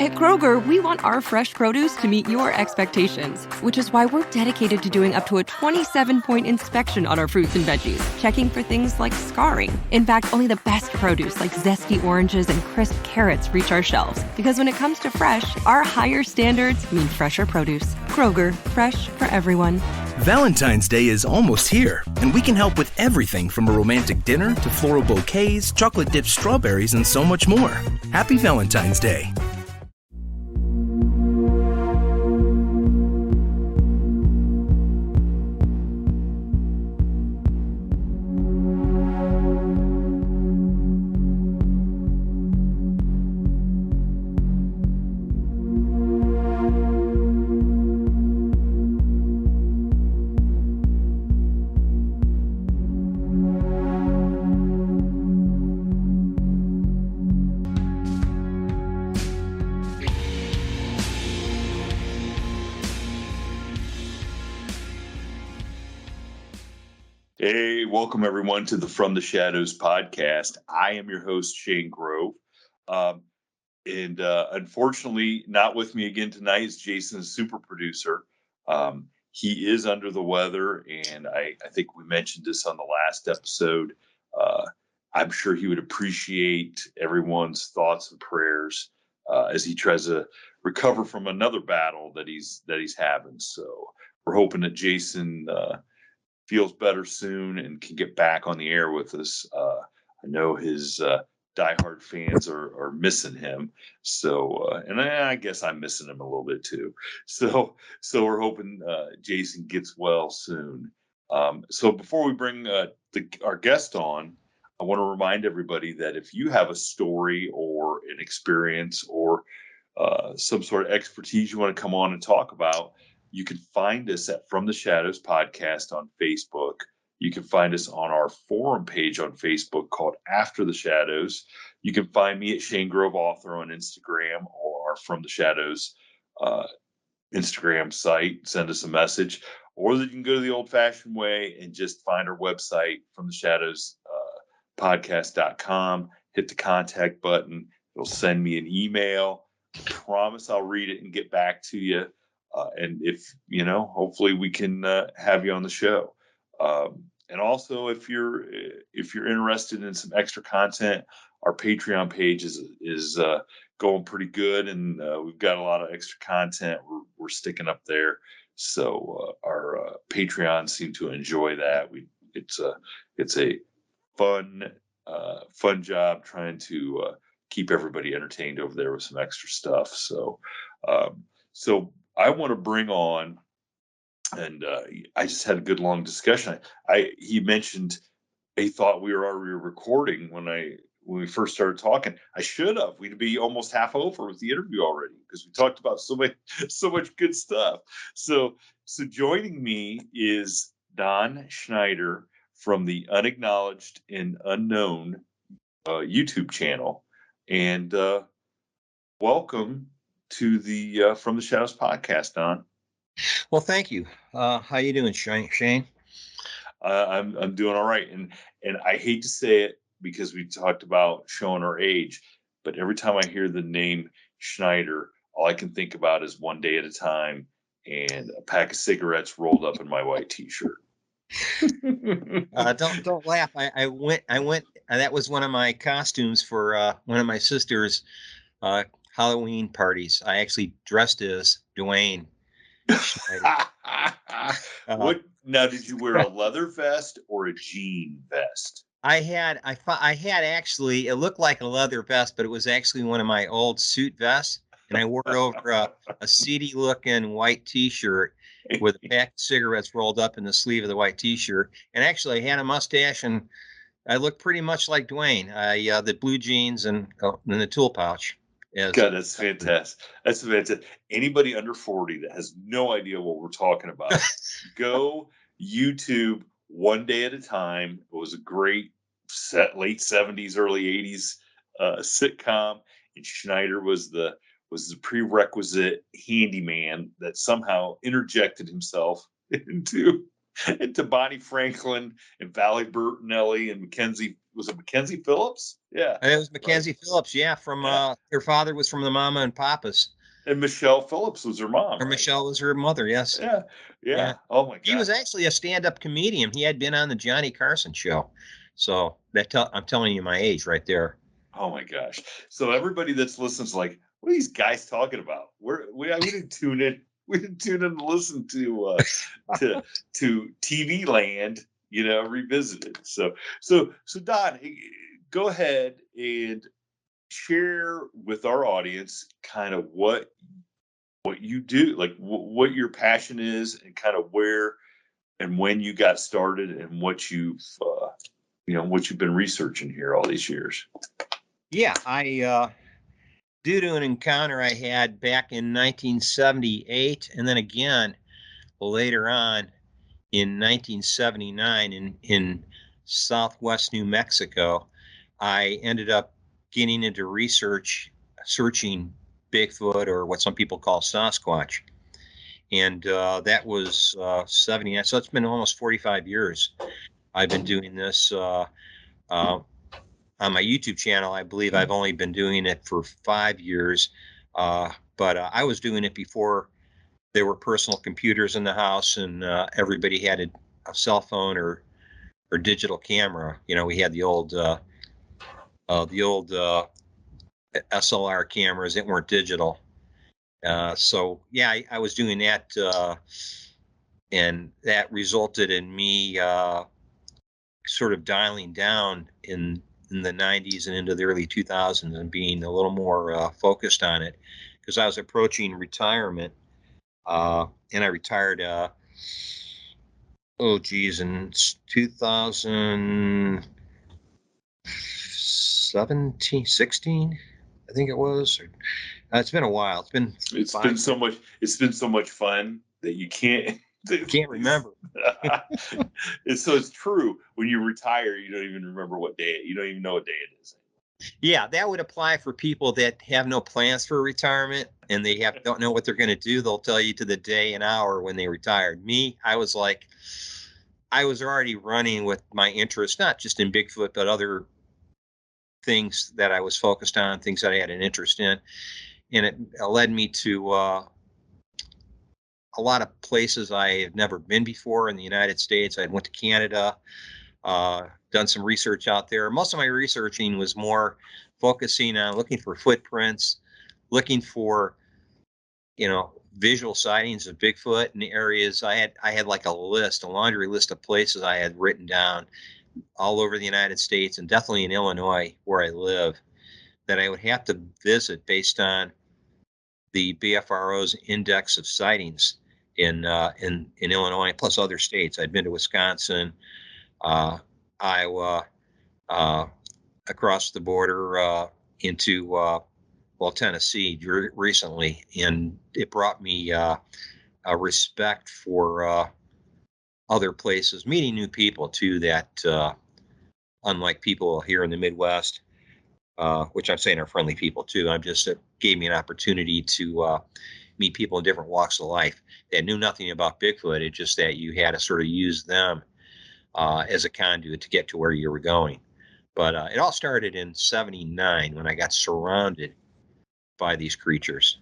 At Kroger, we want our fresh produce to meet your expectations, which is why we're dedicated to doing up to a 27-point inspection on our fruits and veggies, checking for things like scarring. In fact, only the best produce like zesty oranges and crisp carrots reach our shelves. Because when it comes to fresh, our higher standards mean fresher produce. Kroger, fresh for everyone. Valentine's Day is almost here, and we can help with everything from a romantic dinner to floral bouquets, chocolate-dipped strawberries, and so much more. Happy Valentine's Day. Hey, welcome everyone to the From the Shadows podcast. I am your host, Shane Grove. Unfortunately, not with me again tonight is Jason's super producer. He is under the weather, and I think we mentioned this on the last episode. I'm sure he would appreciate everyone's thoughts and prayers as he tries to recover from another battle that he's having. So we're hoping that Jason feels better soon and can get back on the air with us. I know his diehard fans are missing him. So, and I guess I'm missing him a little bit too. So we're hoping Jason gets well soon. So before we bring our guest on, I want to remind everybody that if you have a story or an experience or some sort of expertise you want to come on and talk about, you can find us at From the Shadows podcast on Facebook. You can find us on our forum page on Facebook called After the Shadows. You can find me at Shane Grove Author on Instagram or our From the Shadows Instagram site. Send us a message. Or you can go to the old-fashioned way and just find our website, FromTheShadowsPodcast.com. Hit the contact button. It'll send me an email. I promise I'll read it and get back to you. And if, hopefully we can have you on the show. And also, if you're interested in some extra content, our Patreon page is going pretty good, and we've got a lot of extra content we're sticking up there. So our Patreons seem to enjoy that. It's a fun job trying to keep everybody entertained over there with some extra stuff. So I want to bring on, and I just had a good long discussion. He mentioned he thought we were already recording when we first started talking. I should have. We'd be almost half over with the interview already because we talked about so much good stuff. So joining me is Don Schneider from the Unacknowledged and Unknown YouTube channel, and welcome to the From the Shadows podcast, Don. Well, thank you. How you doing, Shane? I'm doing all right, and I hate to say it because we talked about showing our age, but every time I hear the name Schneider, all I can think about is One Day at a Time and a pack of cigarettes rolled up in my white T-shirt. Don't laugh. I went. That was one of my costumes for one of my sister's Halloween parties. I actually dressed as Dwayne. What now? Did you wear a leather vest or a jean vest? I had actually. It looked like a leather vest, but it was actually one of my old suit vests, and I wore it over a seedy looking white T-shirt with a pack of cigarettes rolled up in the sleeve of the white T-shirt. And actually, I had a mustache, and I looked pretty much like Dwayne. The blue jeans and the tool pouch. God, that's fantastic. That's fantastic. Anybody under 40 that has no idea what we're talking about, go YouTube One Day at a Time. It was a great late 70s, early 80s sitcom. And Schneider was the prerequisite handyman that somehow interjected himself into and to Bonnie Franklin and Valley Bertinelli and Mackenzie Phillips? Yeah. And it was Mackenzie Right. Phillips, yeah, from her father was from the Mama and Papas. And Michelle Phillips was her mom, Or right? Michelle was her mother, yes. Yeah. Yeah. Yeah. Oh my He was God. actually a stand-up comedian. He had been on the Johnny Carson show. So I'm telling you my age right there. Oh my gosh. So everybody that's listening is like, what are these guys talking about? We didn't tune in. We didn't tune in to listen to TV Land, revisited. So Don, go ahead and share with our audience kind of what you do, like what your passion is, and kind of where and when you got started, and what you've been researching here all these years. Yeah, I due to an encounter I had back in 1978, and then again later on in 1979 in southwest New Mexico, I ended up getting into searching Bigfoot, or what some people call Sasquatch. And that was 79. So it's been almost 45 years I've been doing this. On my YouTube channel, I believe I've only been doing it for 5 years. But I was doing it before there were personal computers in the house, and everybody had a cell phone or digital camera. We had the old SLR cameras that weren't digital. So yeah, I was doing that, and that resulted in me sort of dialing down in the 90s and into the early 2000s, and being a little more focused on it, because I was approaching retirement, and I retired. In 2017, 16, I think it was. It's been a while. It's been so much. It's been so much fun that you can't remember. It's true. When you retire, you don't even remember what day. You don't even know what day it is. Yeah, that would apply for people that have no plans for retirement, and they don't know what they're going to do. They'll tell you to the day and hour when they retired. Me, I was already running with my interest, not just in Bigfoot, but other things that I was focused on, things that I had an interest in. And it led me to a lot of places I had never been before in the United States. I went to Canada, done some research out there. Most of my researching was more focusing on looking for footprints, looking for, visual sightings of Bigfoot in the areas. I had like a laundry list of places I had written down all over the United States, and definitely in Illinois where I live, that I would have to visit based on the BFRO's index of sightings in Illinois, plus other states. I'd been to Wisconsin, Iowa, across the border into Tennessee recently, and it brought me a respect for other places, meeting new people too, that unlike people here in the Midwest, which I'm saying are friendly people too. It gave me an opportunity to meet people in different walks of life that knew nothing about Bigfoot. It's just that you had to sort of use them as a conduit to get to where you were going. But it all started in '79 when I got surrounded by these creatures.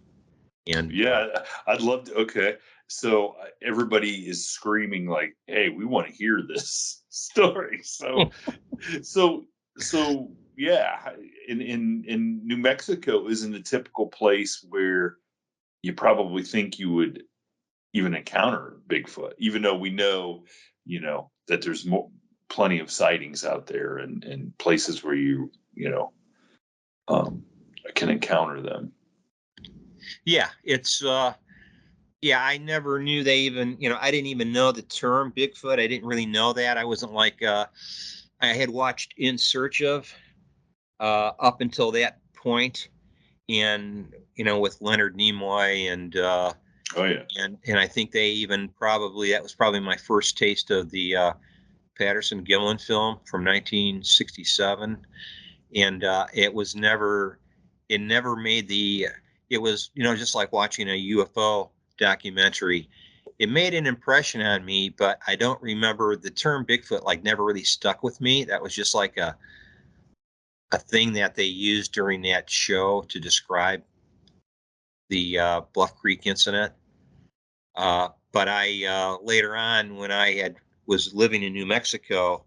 And yeah, I'd love to. Okay. So everybody is screaming like, "Hey, we want to hear this story." So, so yeah, in New Mexico isn't a typical place where you probably think you would even encounter Bigfoot, even though we know, that there's plenty of sightings out there, and places where you can encounter them. Yeah, it's I never knew they even, I didn't even know the term Bigfoot. I didn't really know that. I wasn't like I had watched In Search Of up until that point, and with Leonard Nimoy, and oh yeah, and I think they even that was probably my first taste of the Patterson Gimlin film from 1967, and it never made it was just like watching a UFO documentary. it made an impression on me, but I don't remember the term Bigfoot, like never really stuck with me. That was just like a thing that they used during that show to describe the Bluff Creek incident. But I later on, when I was living in New Mexico,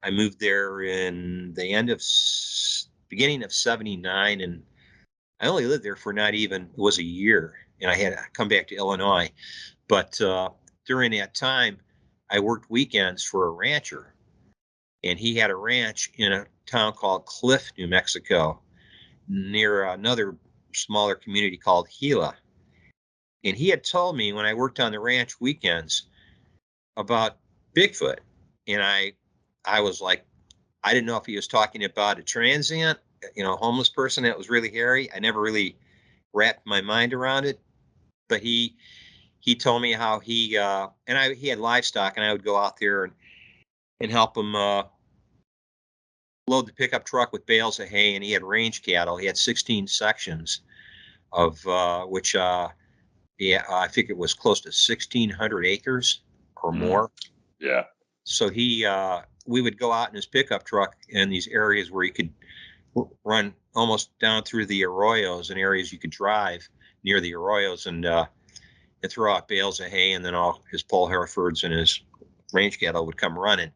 I moved there in the beginning of '79, and I only lived there for it was a year, and I had to come back to Illinois. But during that time, I worked weekends for a rancher, and he had a ranch in a town called Cliff, New Mexico, near another smaller community called Gila. And he had told me when I worked on the ranch weekends about Bigfoot. And I was like, I didn't know if he was talking about a transient, homeless person that was really hairy. I never really wrapped my mind around it. But he told me how he had livestock, and I would go out there and help him load the pickup truck with bales of hay. And he had range cattle. He had 16 sections of which I think it was close to 1,600 acres or more. Yeah. So we would go out in his pickup truck in these areas where he could run almost down through the arroyos and areas you could drive near the arroyos and throw out bales of hay, and then all his pole Herefords and his range cattle would come running.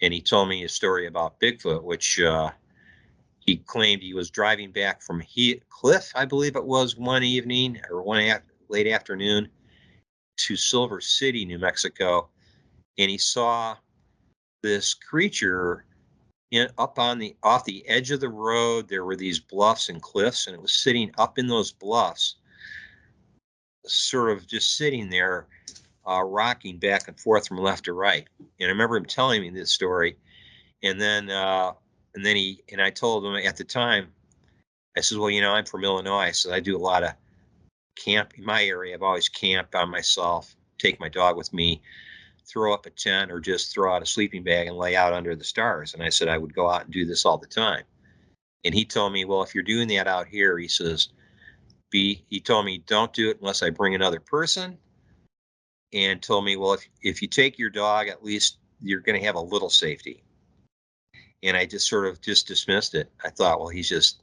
And he told me a story about Bigfoot, which he claimed he was driving back from Cliff, I believe it was, one evening or late afternoon to Silver City, New Mexico, and he saw this creature off the edge of the road. There were these bluffs and cliffs, and it was sitting up in those bluffs, sort of just sitting there, rocking back and forth from left to right. And I remember him telling me this story, and then I told him at the time, I said, well, I'm from Illinois. I said, I do a lot of camp in my area. I've always camped by myself, take my dog with me, throw up a tent, or just throw out a sleeping bag and lay out under the stars. And I said I would go out and do this all the time. And he told me, well, if you're doing that out here, he says, he told me, don't do it unless I bring another person. And told me, well, if you take your dog, at least you're going to have a little safety. And I just sort of just dismissed it. I thought, well, he's just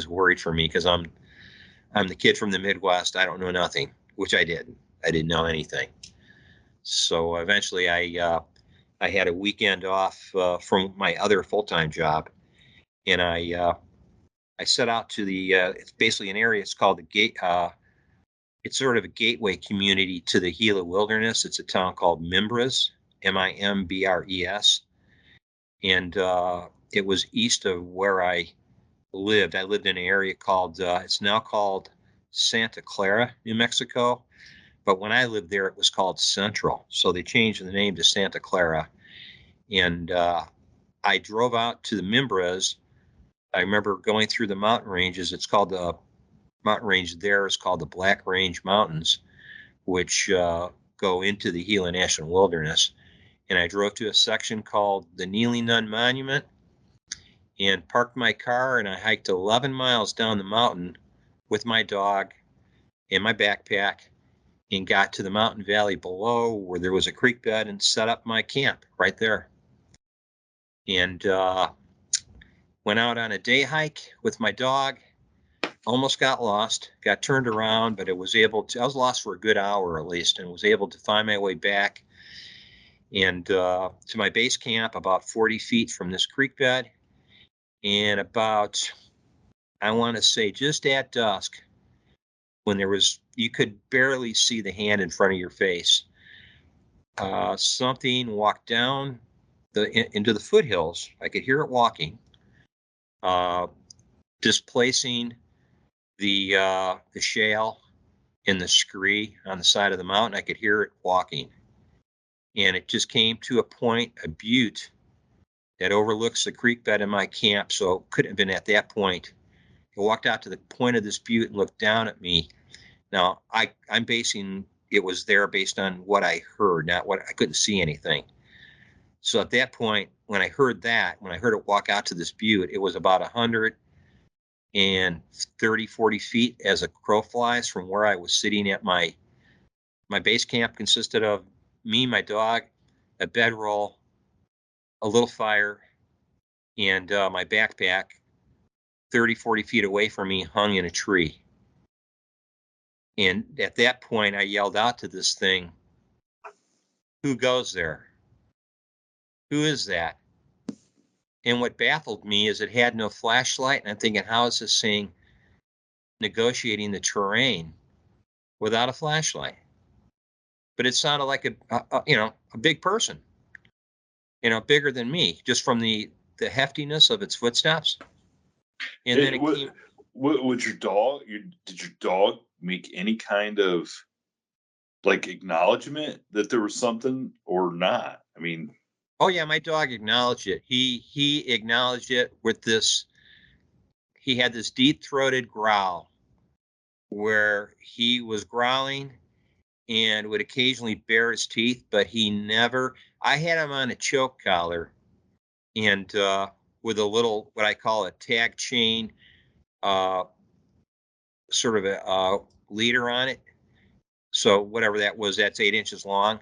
worried for me because I'm the kid from the Midwest. I don't know nothing, which I didn't. I didn't know anything. So eventually I had a weekend off from my other full-time job, and I set out to it's basically an area. It's called the Gate. It's sort of a gateway community to the Gila Wilderness. It's a town called Mimbres, Mimbres, and it was east of where I lived. I lived in an area called it's now called Santa Clara, New Mexico. But when I lived there, it was called Central. So they changed the name to Santa Clara. And I drove out to the Mimbres. I remember going through the mountain ranges. It's called the mountain range there is called the Black Range Mountains, which go into the Gila National Wilderness. And I drove to a section called the Kneeling Nun Monument and parked my car, and I hiked 11 miles down the mountain with my dog and my backpack, and got to the mountain valley below where there was a creek bed and set up my camp right there. And went out on a day hike with my dog, almost got lost, got turned around, but I was lost for a good hour at least, and was able to find my way back and to my base camp about 40 feet from this creek bed. And about, I want to say just at dusk, when you could barely see the hand in front of your face, something walked down into the foothills. I could hear it walking, displacing the shale and the scree on the side of the mountain. I could hear it walking, and it just came to a butte that overlooks the creek bed in my camp. So it couldn't have been at that point. It walked out to the point of this butte and looked down at me. Now, I'm basing it was there based on what I heard, not what I couldn't see anything. So at that point, when I heard it walk out to this butte, it was about 130, 40 feet as a crow flies from where I was sitting at my My base camp consisted of me, my dog, a bedroll, a little fire, and my backpack 30, 40 feet away from me hung in a tree. And at that point, I yelled out to this thing, "Who goes there? Who is that?" And what baffled me is it had no flashlight. And I'm thinking, how is this thing negotiating the terrain without a flashlight? But it sounded like a big person, bigger than me, just from the heftiness of its footsteps. And then it came. Would your dog? Did your dog make any kind of like acknowledgement that there was something or not? I mean, Oh yeah, my dog acknowledged it. He acknowledged it with this. He had this deep-throated growl where he was growling and would occasionally bare his teeth, but he never. I had him on a choke collar and with a little what I call a tag chain, uh, sort of a leader on it. So whatever that was, that's 8 inches long.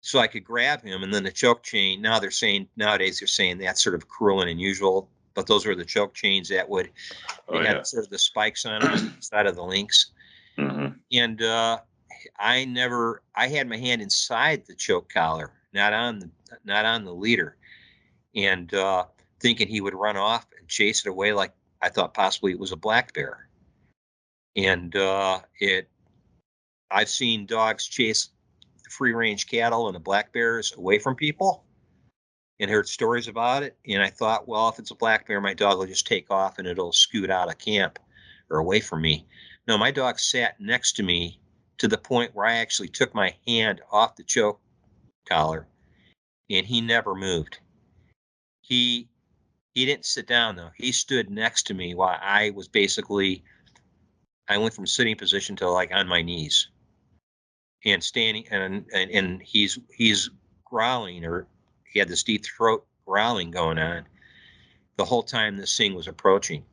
So I could grab him, and then the choke chain. Nowadays they're saying that's sort of cruel and unusual, but those were the choke chains that had sort of the spikes on them on the side of the links. Mm-hmm. And I had my hand inside the choke collar, not on the leader, and thinking he would run off and chase it away like I thought possibly it was a black bear. And I've seen dogs chase free range cattle and the black bears away from people and heard stories about it. And I thought, well, if it's a black bear, my dog will just take off and it'll scoot out of camp or away from me. No, my dog sat next to me to the point where I actually took my hand off the choke collar and he never moved. He didn't sit down though. He stood next to me while I went from sitting position to like on my knees and standing, and he's growling, or he had this deep throat growling going on the whole time this thing was approaching,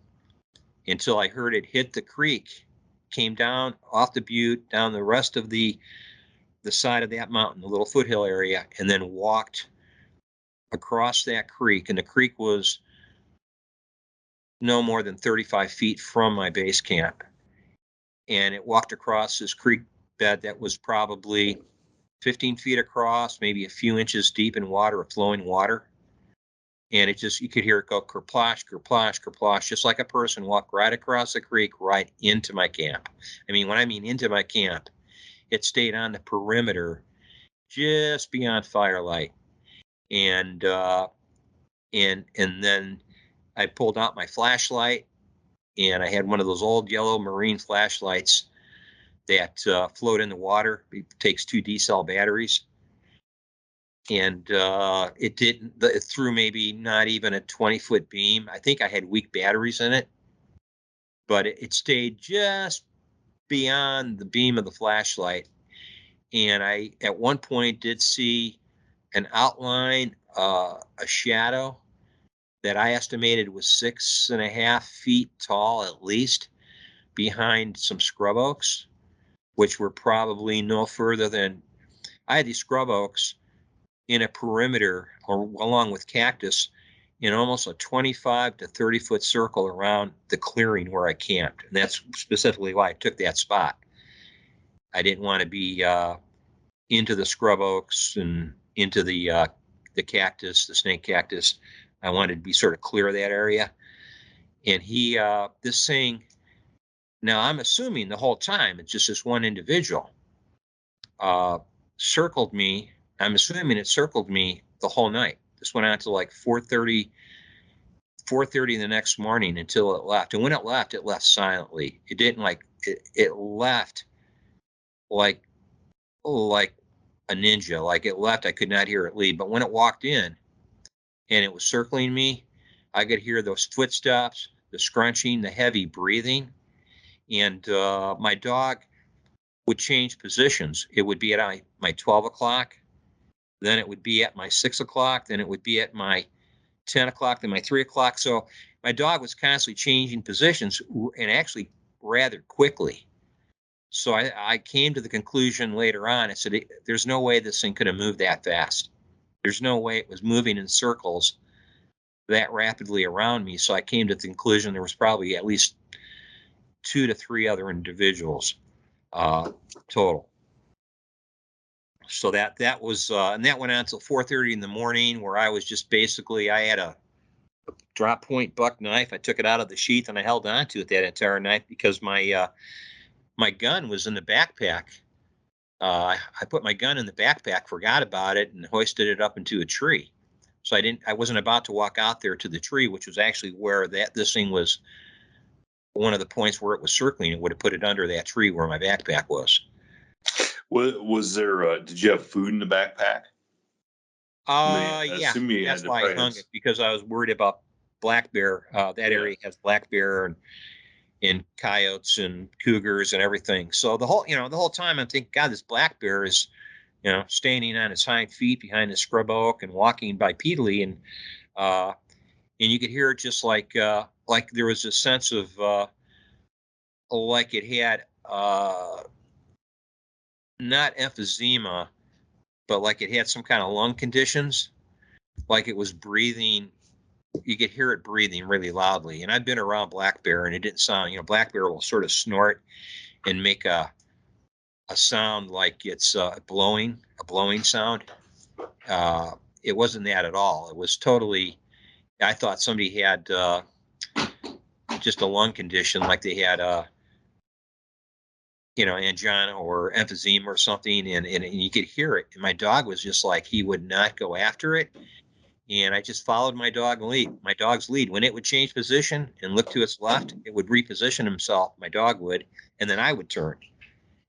until I heard it hit the creek, came down off the butte, down the rest of the side of that mountain, the little foothill area, and then walked across that creek. And the creek was no more than 35 feet from my base camp. And it walked across this creek bed that was probably 15 feet across, maybe a few inches deep in water, of flowing water. And you could hear it go kerplosh, kerplosh, kerplosh, just like a person walked right across the creek, right into my camp. I mean, when I mean into my camp, it stayed on the perimeter just beyond firelight. And then I pulled out my flashlight, and I had one of those old yellow marine flashlights that float in the water. It takes 2 D-cell batteries. And it threw maybe not even a 20-foot beam. I think I had weak batteries in it, but it stayed just beyond the beam of the flashlight. And I, at one point, did see an outline, a shadow that I estimated was 6.5 feet tall, at least, behind some scrub oaks, which were probably no further than, I had these scrub oaks in a perimeter, or along with cactus, in almost a 25 to 30 foot circle around the clearing where I camped. And that's specifically why I took that spot. I didn't want to be into the scrub oaks and into the cactus, the snake cactus. I wanted to be sort of clear of that area. And this thing, now I'm assuming the whole time it's just this one individual, circled me. I'm assuming it circled me the whole night. This went on to like 4:30 the next morning until it left. And when it left silently. It didn't it left like a ninja. Like it left, I could not hear it leave. But when it walked in and it was circling me, I could hear those footsteps, the scrunching, the heavy breathing. And my dog would change positions. It would be at my 12 o'clock. Then it would be at my 6 o'clock. Then it would be at my 10 o'clock, then my 3 o'clock. So my dog was constantly changing positions, and actually rather quickly. So I came to the conclusion later on. I said, there's no way this thing could have moved that fast. There's no way it was moving in circles that rapidly around me. So I came to the conclusion there was probably at least 2 to 3 other individuals total. So that was, and that went on until 4:30 in the morning, where I was just basically, I had a drop point buck knife. I took it out of the sheath and I held on to it that entire night because my gun was in the backpack. I put my gun in the backpack, forgot about it, and hoisted it up into a tree. So I wasn't about to walk out there to the tree, which was actually where this thing was, one of the points where it was circling. It would have put it under that tree where my backpack was. Was there? Did you have food in the backpack? I Yeah, assume you that's had to why I probably hung have- it, because I was worried about black bear. That area has black bear and coyotes and cougars and everything. So the whole time I'm thinking, God, this black bear is, standing on its hind feet behind the scrub oak and walking bipedally, and you could hear it just like there was a sense of like it had not emphysema, but like it had some kind of lung conditions, like it was breathing. You could hear it breathing really loudly. And I've been around black bear, and it didn't sound, black bear will sort of snort and make a sound like it's a blowing sound. It wasn't that at all. It was totally, I thought somebody had just a lung condition, like they had angina or emphysema or something, and you could hear it. And my dog was just like, he would not go after it. And I just followed my dog's lead. When it would change position and look to its left, it would reposition himself, my dog would, and then I would turn.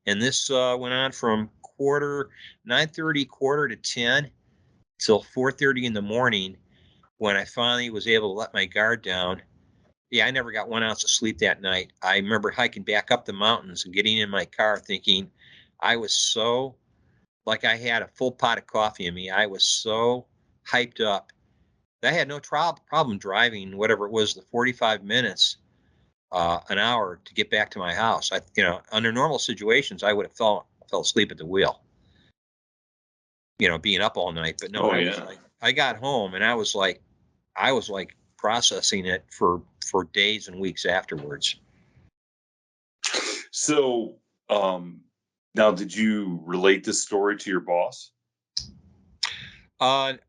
And this went on from 9:30, quarter to 10, till 4:30 in the morning, when I finally was able to let my guard down. Yeah, I never got 1 ounce of sleep that night. I remember hiking back up the mountains and getting in my car thinking I was so, like I had a full pot of coffee in me. I was so hyped up. I had no problem driving whatever it was, the 45 minutes, an hour to get back to my house. Under normal situations, I would have fell asleep at the wheel, being up all night. But no, I got home and I was like processing it for days and weeks afterwards. So, now, did you relate this story to your boss? The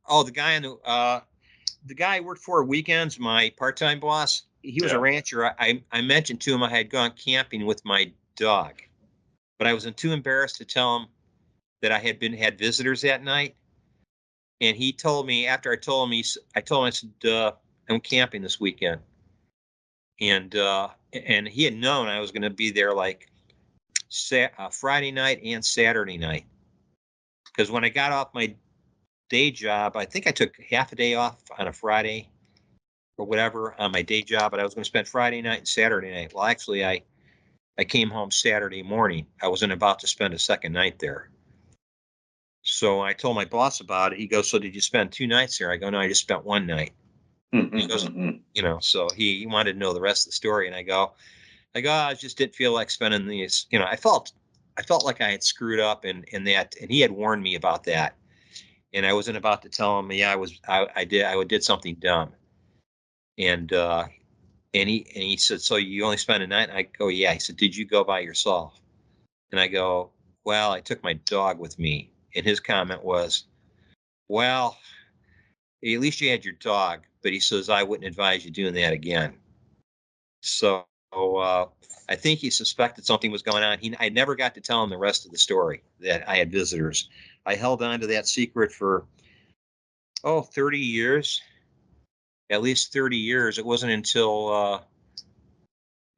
guy I worked for weekends, my part-time boss, he was a rancher. I mentioned to him I had gone camping with my dog, but I was too embarrassed to tell him that I had visitors that night. And he told me, after I told him, I said, I'm camping this weekend. And he had known I was going to be there like Friday night and Saturday night. Because when I got off my day job, I think I took half a day off on a Friday or whatever on my day job, but I was going to spend Friday night and Saturday night. Well, actually, I came home Saturday morning. I wasn't about to spend a second night there. So I told my boss about it. He goes, so did you spend 2 nights there? I go, no, I just spent 1 night. He goes, so he wanted to know the rest of the story. And I go, I just didn't feel like spending these, I felt like I had screwed up and he had warned me about that. And I wasn't about to tell him, I did something dumb. And he said, so you only spent a night? And I go, yeah. He said, did you go by yourself? And I go, well, I took my dog with me. And his comment was, well, at least you had your dog. But he says, I wouldn't advise you doing that again. So I think he suspected something was going on. I never got to tell him the rest of the story, that I had visitors. I held on to that secret for, 30 years, at least 30 years. It wasn't until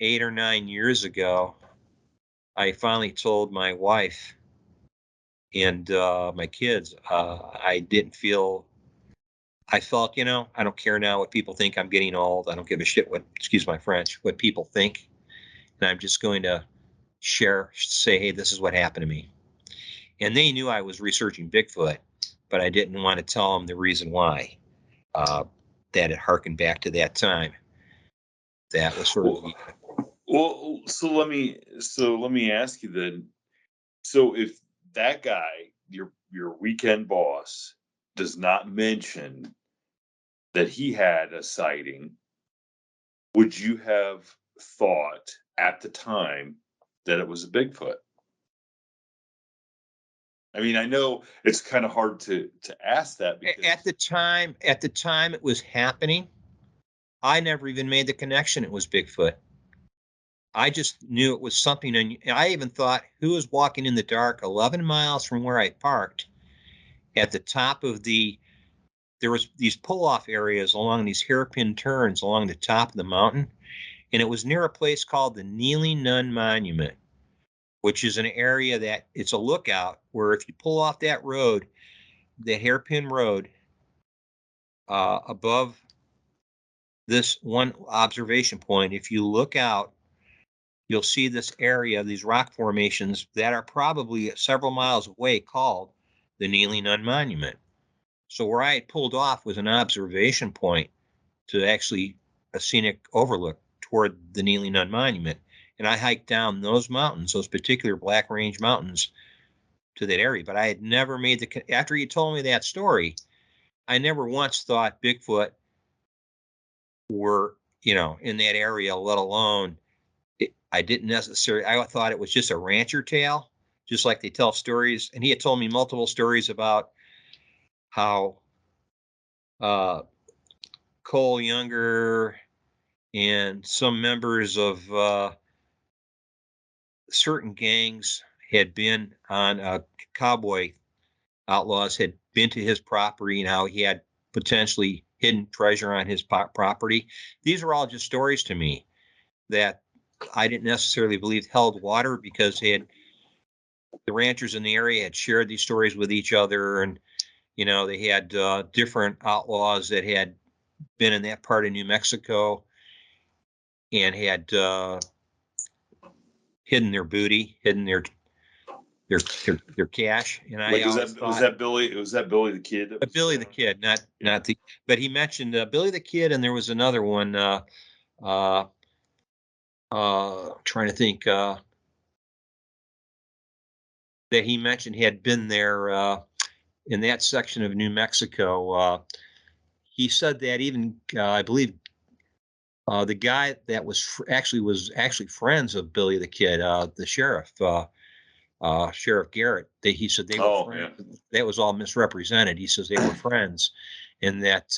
8 or 9 years ago, I finally told my wife and my kids. I felt, I don't care now what people think. I'm getting old. I don't give a shit excuse my French, what people think. And I'm just going to say, hey, this is what happened to me. And they knew I was researching Bigfoot, but I didn't want to tell them the reason why, that it harkened back to that time. That was sort of. Well, So let me ask you then. So if that guy, your weekend boss, does not mention that he had a sighting, would you have thought at the time that it was a Bigfoot? I mean, I know it's kind of hard to ask that because At the time it was happening, I never even made the connection it was Bigfoot. I just knew it was something, and I even thought, who was walking in the dark 11 miles from where I parked at the top of there was these pull-off areas along these hairpin turns along the top of the mountain, and it was near a place called the Kneeling Nun Monument, which is an area that it's a lookout where if you pull off that road, the hairpin road, above this one observation point, if you look out, you'll see this area, these rock formations that are probably several miles away called the Kneeling Nun Monument. So where I had pulled off was an observation point to actually a scenic overlook toward the Kneeling Nun Monument. And I hiked down those mountains, those particular Black Range Mountains, to that area. But I had never made after you told me that story, I never once thought Bigfoot were, in that area, let alone I didn't necessarily, I thought it was just a rancher tale, just like they tell stories. And he had told me multiple stories about how Cole Younger and some members of certain gangs had been on cowboy outlaws had been to his property and how he had potentially hidden treasure on his property. These are all just stories to me that I didn't necessarily believe held water because the ranchers in the area had shared these stories with each other, and they had different outlaws that had been in that part of New Mexico and had hidden their booty, hidden their cash. And I always thought, was that Billy? Was that Billy the Kid? Billy the Kid, not the. But he mentioned Billy the Kid, and there was another one. Trying to think that he mentioned he had been there in that section of New Mexico. He said that even I believe the guy that was actually friends of Billy the Kid, the sheriff. Sheriff Garrett, he said they were friends. Yeah. That was all misrepresented. He says they were friends, and that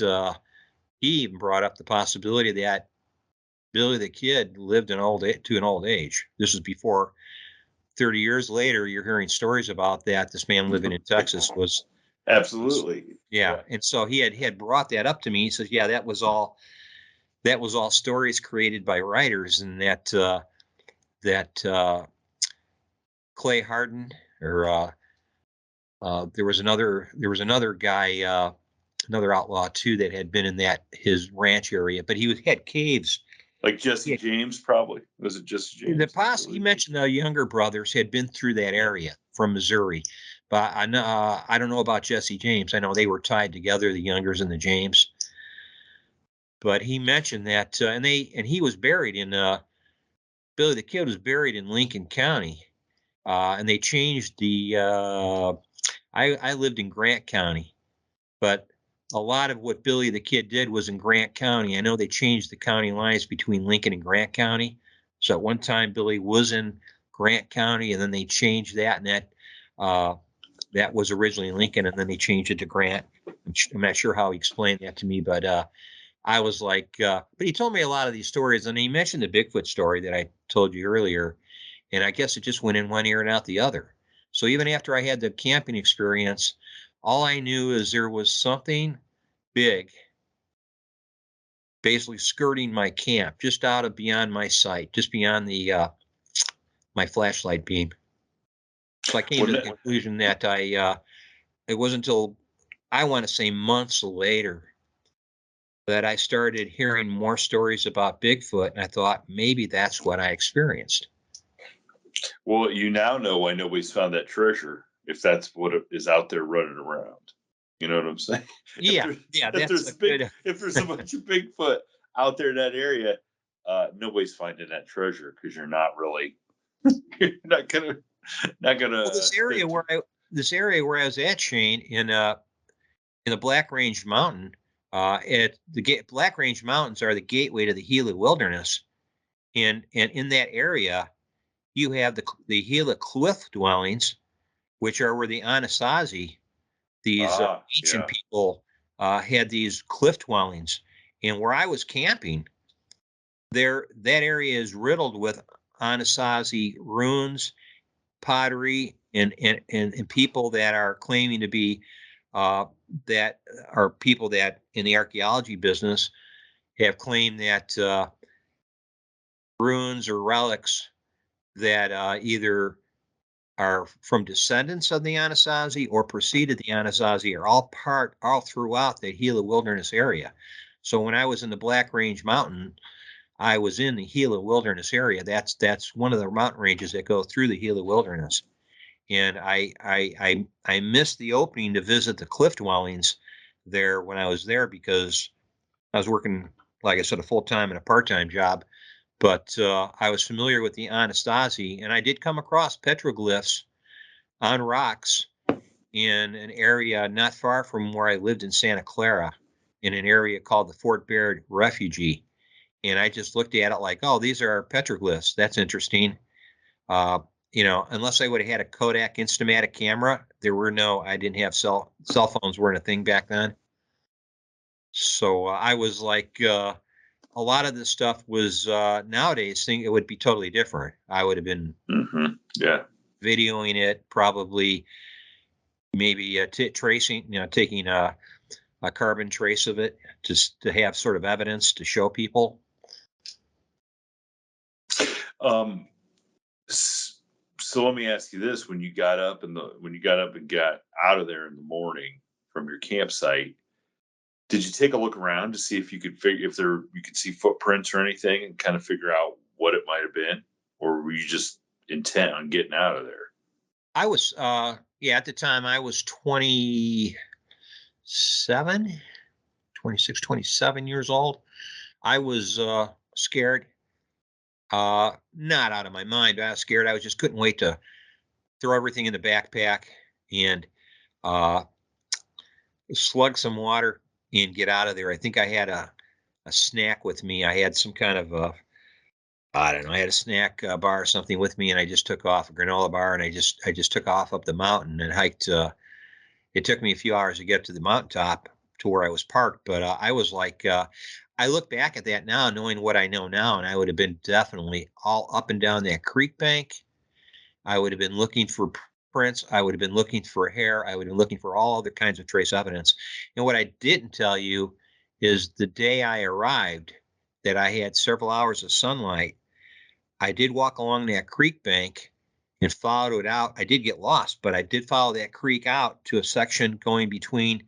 he even brought up the possibility that Billy the Kid lived to an old age. This is before 30 years later, you're hearing stories about that. This man living in Texas was absolutely. Yeah. And so he had brought that up to me. He says, yeah, that was all stories created by writers, and that Clay Harden, or there was another guy, another outlaw too, that had been in his ranch area, but he had caves. Like Jesse James, probably. Was it Jesse James? He mentioned the younger brothers had been through that area from Missouri, but I don't know about Jesse James. I know they were tied together, the Youngers and the James. But he mentioned that, and he was buried in Billy the Kid was buried in Lincoln County, and they changed the. I lived in Grant County, but a lot of what Billy the Kid did was in Grant County. I know they changed the county lines between Lincoln and Grant County. So at one time Billy was in Grant County, and then they changed that, and that was originally Lincoln, and then they changed it to Grant. I'm not sure how he explained that to me, but I was like, but he told me a lot of these stories, and he mentioned the Bigfoot story that I told you earlier, and I guess it just went in one ear and out the other. So even after I had the camping experience, all I knew is there was something big basically skirting my camp, just out of beyond my sight, just beyond the my flashlight beam. So I came to the conclusion that it wasn't until, I want to say, months later that I started hearing more stories about Bigfoot, and I thought maybe that's what I experienced. Well, you now know why nobody's found that treasure, if that's what is out there running around. You know what I'm saying? Yeah, if there's a bunch of Bigfoot out there in that area, nobody's finding that treasure because you're not really, you're not gonna. Well, this area where I was at, Shane, in the Black Range Mountain, at Black Range Mountains are the gateway to the Gila Wilderness, and in that area, you have the Gila cliff dwellings, which are where the Anasazi, these ancient Yeah. people, had these cliff dwellings, and where I was camping, that area is riddled with Anasazi ruins, pottery, and people that are claiming to be that are people that in the archaeology business have claimed that ruins or relics that either are from descendants of the Anasazi or preceded the Anasazi are all throughout the Gila Wilderness area. So when I was in the Black Range Mountain, I was in the Gila Wilderness area. That's one of the mountain ranges that go through the Gila Wilderness. And I missed the opening to visit the cliff dwellings there when I was there because I was working, like I said, a full-time and a part-time job. But I was familiar with the Anasazi, and I did come across petroglyphs on rocks in an area not far from where I lived in Santa Clara, in an area called the Fort Baird Refugee. And I just looked at it like, oh, these are petroglyphs. That's interesting. Unless I would have had a Kodak Instamatic camera, I didn't have cell phones weren't a thing back then. So I was like, a lot of this stuff was nowadays it would be totally different. I would have been videoing it, probably maybe tracing, taking a carbon trace of it just to have sort of evidence to show people. So let me ask you this: when you got up and got out of there in the morning from your campsite, did you take a look around to see if you could you could see footprints or anything and kind of figure out what it might have been, or were you just intent on getting out of there? I was, at the time I was 26, 27 years old. I was scared. Not out of my mind, but I was scared. I just couldn't wait to throw everything in the backpack and slug some water and get out of there. I think I had a snack with me. I had some kind of I don't know. I had a snack bar or something with me, and I just took off, a granola bar, and I just took off up the mountain and hiked. It took me a few hours to get to the mountaintop to where I was parked, but I was like, I look back at that now, knowing what I know now, and I would have been definitely all up and down that creek bank. I would have been looking for prints. I would have been looking for hair. I would have been looking for all other kinds of trace evidence. And what I didn't tell you is the day I arrived, that I had several hours of sunlight. I did walk along that creek bank and followed it out. I did get lost, but I did follow that creek out to a section going between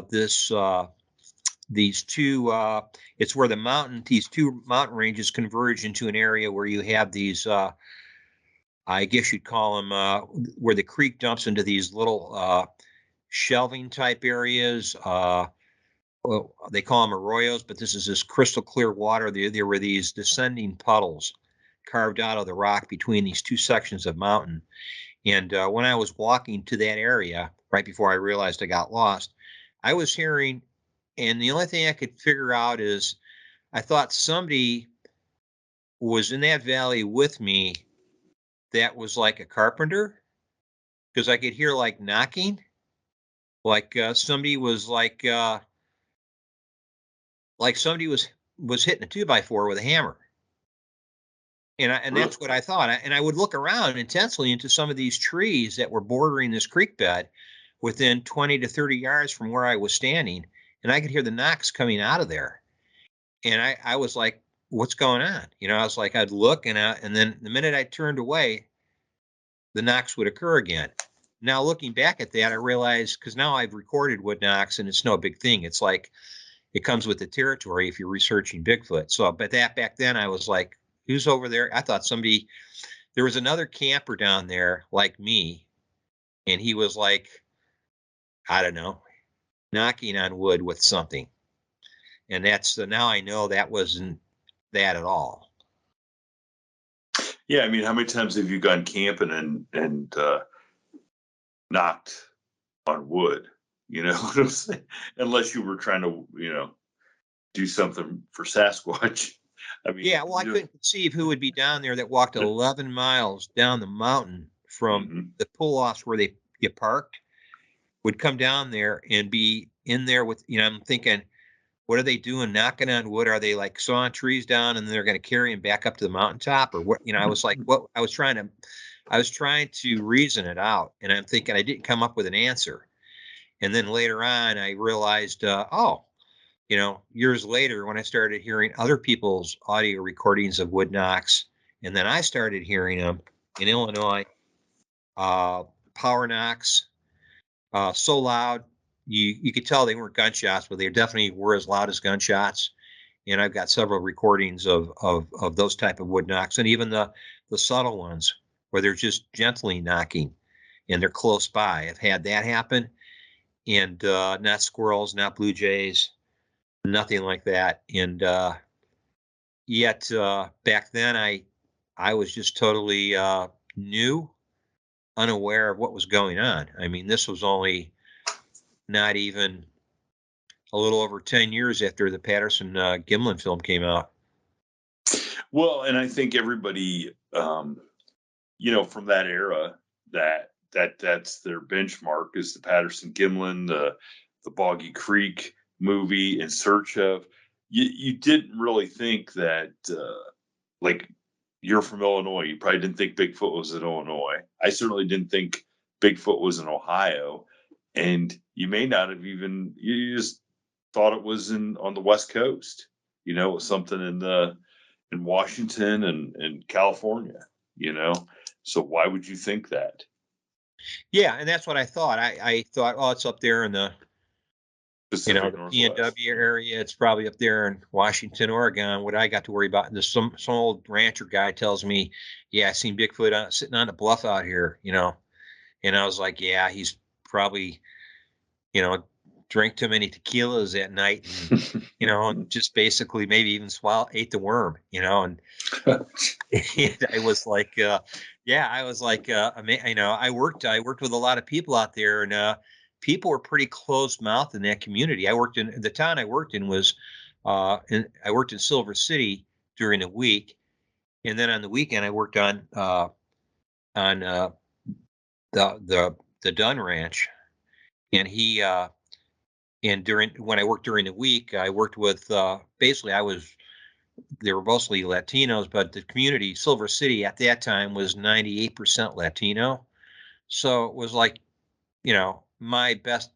these two. It's where these two mountain ranges converge into an area where you have these. I guess you'd call them where the creek dumps into these little shelving type areas. Well, they call them arroyos, but this is this crystal clear water. There were these descending puddles carved out of the rock between these two sections of mountain. And when I was walking to that area, right before I realized I got lost, I was hearing, and the only thing I could figure out is I thought somebody was in that valley with me that was like a carpenter, because I could hear like knocking, like somebody was like somebody was hitting a 2x4 with a hammer. And that's what I thought. And I would look around intensely into some of these trees that were bordering this creek bed within 20 to 30 yards from where I was standing. And I could hear the knocks coming out of there. And I was like, what's going on? I was like, I'd look and then the minute I turned away, the knocks would occur again. Now, looking back at that, I realized, because now I've recorded wood knocks and it's no big thing. It's like, it comes with the territory if you're researching Bigfoot. So, but back then I was like, who's over there? I thought there was another camper down there like me. And he was like, I don't know, knocking on wood with something. And now I know that wasn't that at all. Yeah, I mean, how many times have you gone camping and knocked on wood? You know what I'm saying? Unless you were trying to, do something for Sasquatch. I mean, Yeah, well, I couldn't conceive who would be down there that walked 11 miles down the mountain from Mhm. the pull-offs where they get parked, would come down there and be in there with, I'm thinking, what are they doing? Knocking on wood? Are they like sawing trees down and they're going to carry them back up to the mountaintop, or what? I was like, what? I was trying to reason it out, and I'm thinking I didn't come up with an answer. And then later on, I realized, years later, when I started hearing other people's audio recordings of wood knocks, and then I started hearing them in Illinois, power knocks, so loud you could tell they weren't gunshots, but they definitely were as loud as gunshots. And I've got several recordings of those type of wood knocks, and even the subtle ones where they're just gently knocking and they're close by. I've had that happen, and not squirrels, not blue jays, nothing like that. And yet back then I was just totally new, unaware of what was going on. I mean, this was only not even a little over 10 years after the Patterson Gimlin film came out. Well, and I think everybody, from that era, that's their benchmark is the Patterson Gimlin, the Boggy Creek movie, In Search of. You didn't really think that, like, you're from Illinois. You probably didn't think Bigfoot was in Illinois. I certainly didn't think Bigfoot was in Ohio, and you may not have even. You just thought it was on the West Coast. It was something in Washington and California. So why would you think that? Yeah, and that's what I thought. I thought, oh, it's up there in the Pacific the Northwest. PNW area. It's probably up there in Washington, Oregon. What I got to worry about, this some old rancher guy tells me, yeah, I seen Bigfoot sitting on the bluff out here. And I was like, yeah, he's probably you know drank too many tequilas at night, and and just basically maybe even ate the worm. And and I was like, yeah, I was like, I worked with a lot of people out there, and people were pretty closed mouthed in that community. The town I worked in was, I worked in Silver City during the week, and then on the weekend I worked on the Dunn Ranch, and and when I worked during the week, I worked with basically they were mostly Latinos, but the community, Silver City at that time, was 98% Latino. So it was like, my best,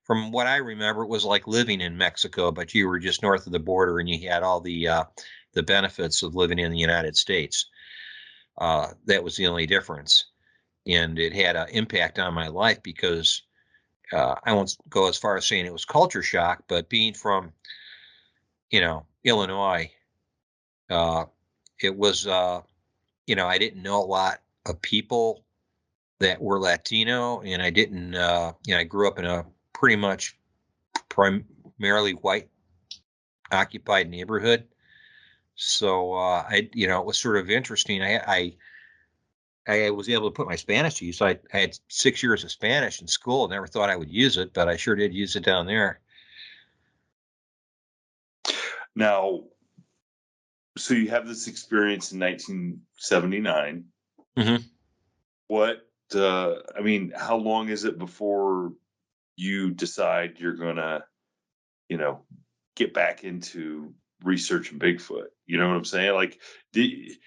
from what I remember, it was like living in Mexico, but you were just north of the border and you had all the benefits of living in the United States. That was the only difference. And it had an impact on my life because I won't go as far as saying it was culture shock, but being from, Illinois, uh, it was, I didn't know a lot of people that were Latino, and I didn't, I grew up in a pretty much primarily white occupied neighborhood. So, it was sort of interesting. I was able to put my Spanish to use. So I had 6 years of Spanish in school. Never thought I would use it, but I sure did use it down there. Now, so you have this experience in 1979. Mm-hmm. What, how long is it before you decide you're going to, get back into researching Bigfoot? You know what I'm saying? Like, did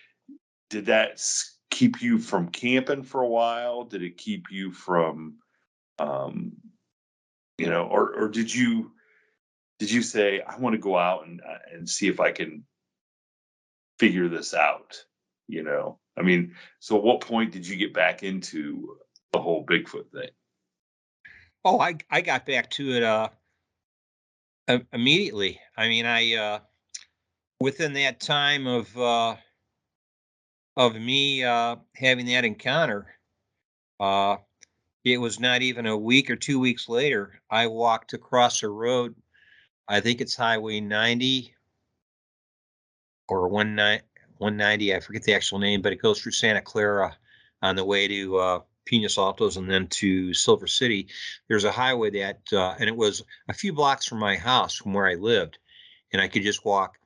that keep you from camping for a while? Did it keep you from, or did you say, I want to go out and see if I can figure this out? So at what point did you get back into the whole Bigfoot thing? Oh, I got back to it immediately. I mean, I within that time of me having that encounter, uh, it was not even a week or 2 weeks later. I walked across a road. I think it's Highway 90, or 190, I forget the actual name, but it goes through Santa Clara on the way to Pinos Altos and then to Silver City. There's a highway that, and it was a few blocks from my house, from where I lived, and I could just walk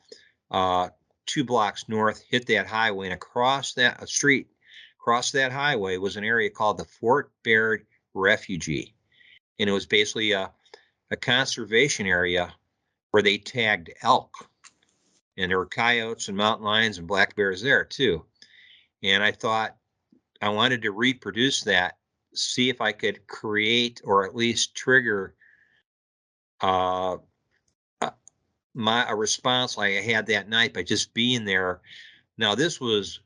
2 blocks north, hit that highway, and across that street, across that highway was an area called the Fort Baird Refugee, and it was basically a conservation area where they tagged elk, and there were coyotes and mountain lions and black bears there too. And I thought I wanted to reproduce that, see if I could create or at least trigger a response like I had that night by just being there. Now, this was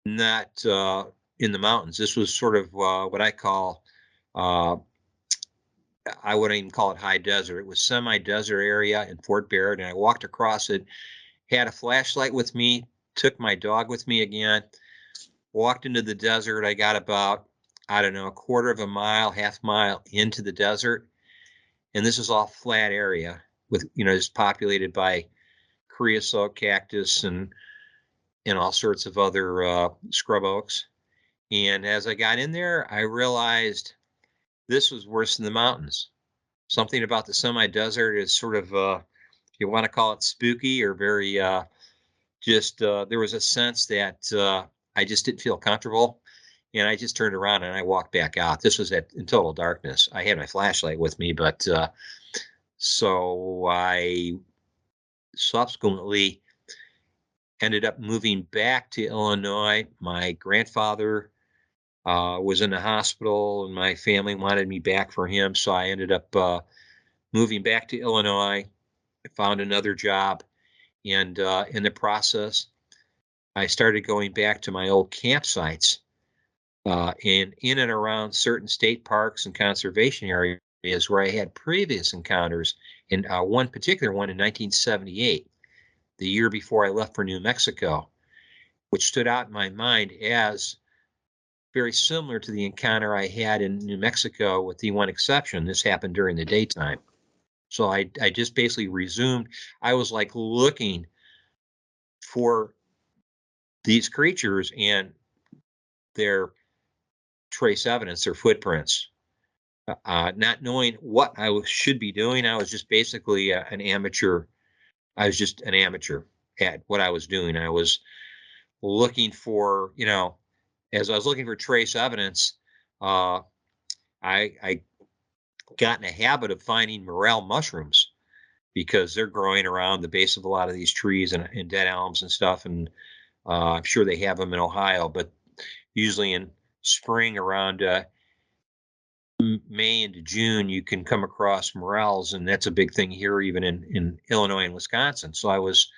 not in the mountains. This was sort of what I call, I wouldn't even call it high desert. It was semi-desert area in Fort Baird, and I walked across it, had a flashlight with me, took my dog with me again, walked into the desert. I got about, I don't know, a quarter of a mile, half mile into the desert. And this is all flat area with, just populated by creosote cactus and all sorts of other scrub oaks. And as I got in there, I realized this was worse than the mountains. Something about the semi-desert is sort of, you want to call it spooky or very, there was a sense that I just didn't feel comfortable. And I just turned around and I walked back out. This was in total darkness. I had my flashlight with me, but so I subsequently ended up moving back to Illinois. My grandfather was in the hospital and my family wanted me back for him. So I ended up moving back to Illinois. I found another job, and in the process, I started going back to my old campsites and in and around certain state parks and conservation areas where I had previous encounters. In one particular one in 1978, the year before I left for New Mexico, which stood out in my mind as very similar to the encounter I had in New Mexico, with the one exception. This happened during the daytime. So I just basically resumed. I was like looking for these creatures and their trace evidence, their footprints, not knowing what I should be doing. I was just basically an amateur. I was just an amateur at what I was doing. I was looking for, as I was looking for trace evidence, I got in a habit of finding morel mushrooms because they're growing around the base of a lot of these trees and dead elms and stuff. And I'm sure they have them in Ohio, but usually in spring around May into June, you can come across morels, and that's a big thing here, even in Illinois and Wisconsin. So I was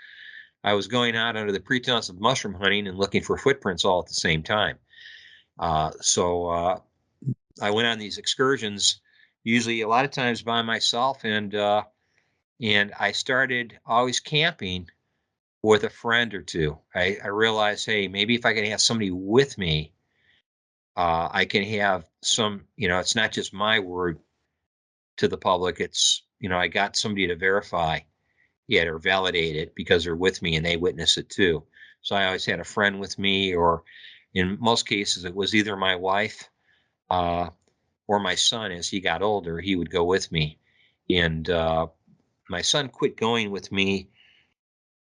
going out under the pretense of mushroom hunting and looking for footprints all at the same time. So I went on these excursions, usually a lot of times by myself, and I started always camping with a friend or two. I realized, hey, maybe if I can have somebody with me, I can have some, it's not just my word to the public. It's, I got somebody to verify it or validate it because they're with me and they witness it too. So I always had a friend with me, or in most cases, it was either my wife or my son. As he got older, he would go with me. And my son quit going with me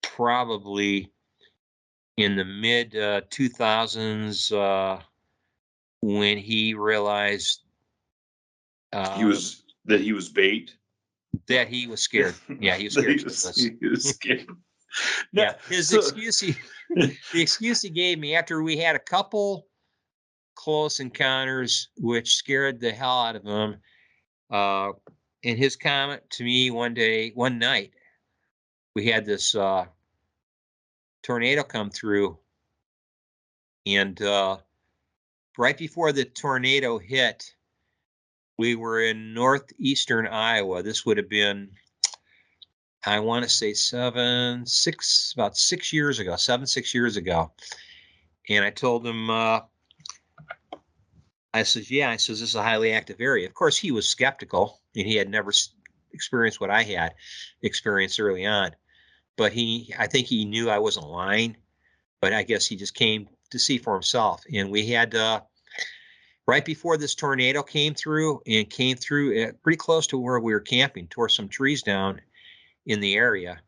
probably in the mid 2000s when he realized he was bait. That he was scared. Yeah, he was scared. He was scared. Yeah, the excuse he gave me after we had a couple close encounters, which scared the hell out of him. And his comment to me one night, we had this tornado come through, and right before the tornado hit, we were in northeastern Iowa. This would have been, I want to say 6 years ago. And I told him, I says, this is a highly active area. Of course, he was skeptical, and he had never experienced what I had experienced early on. but I think he knew I wasn't lying, but I guess he just came to see for himself. And we had, right before this tornado came through pretty close to where we were camping, tore some trees down in the area.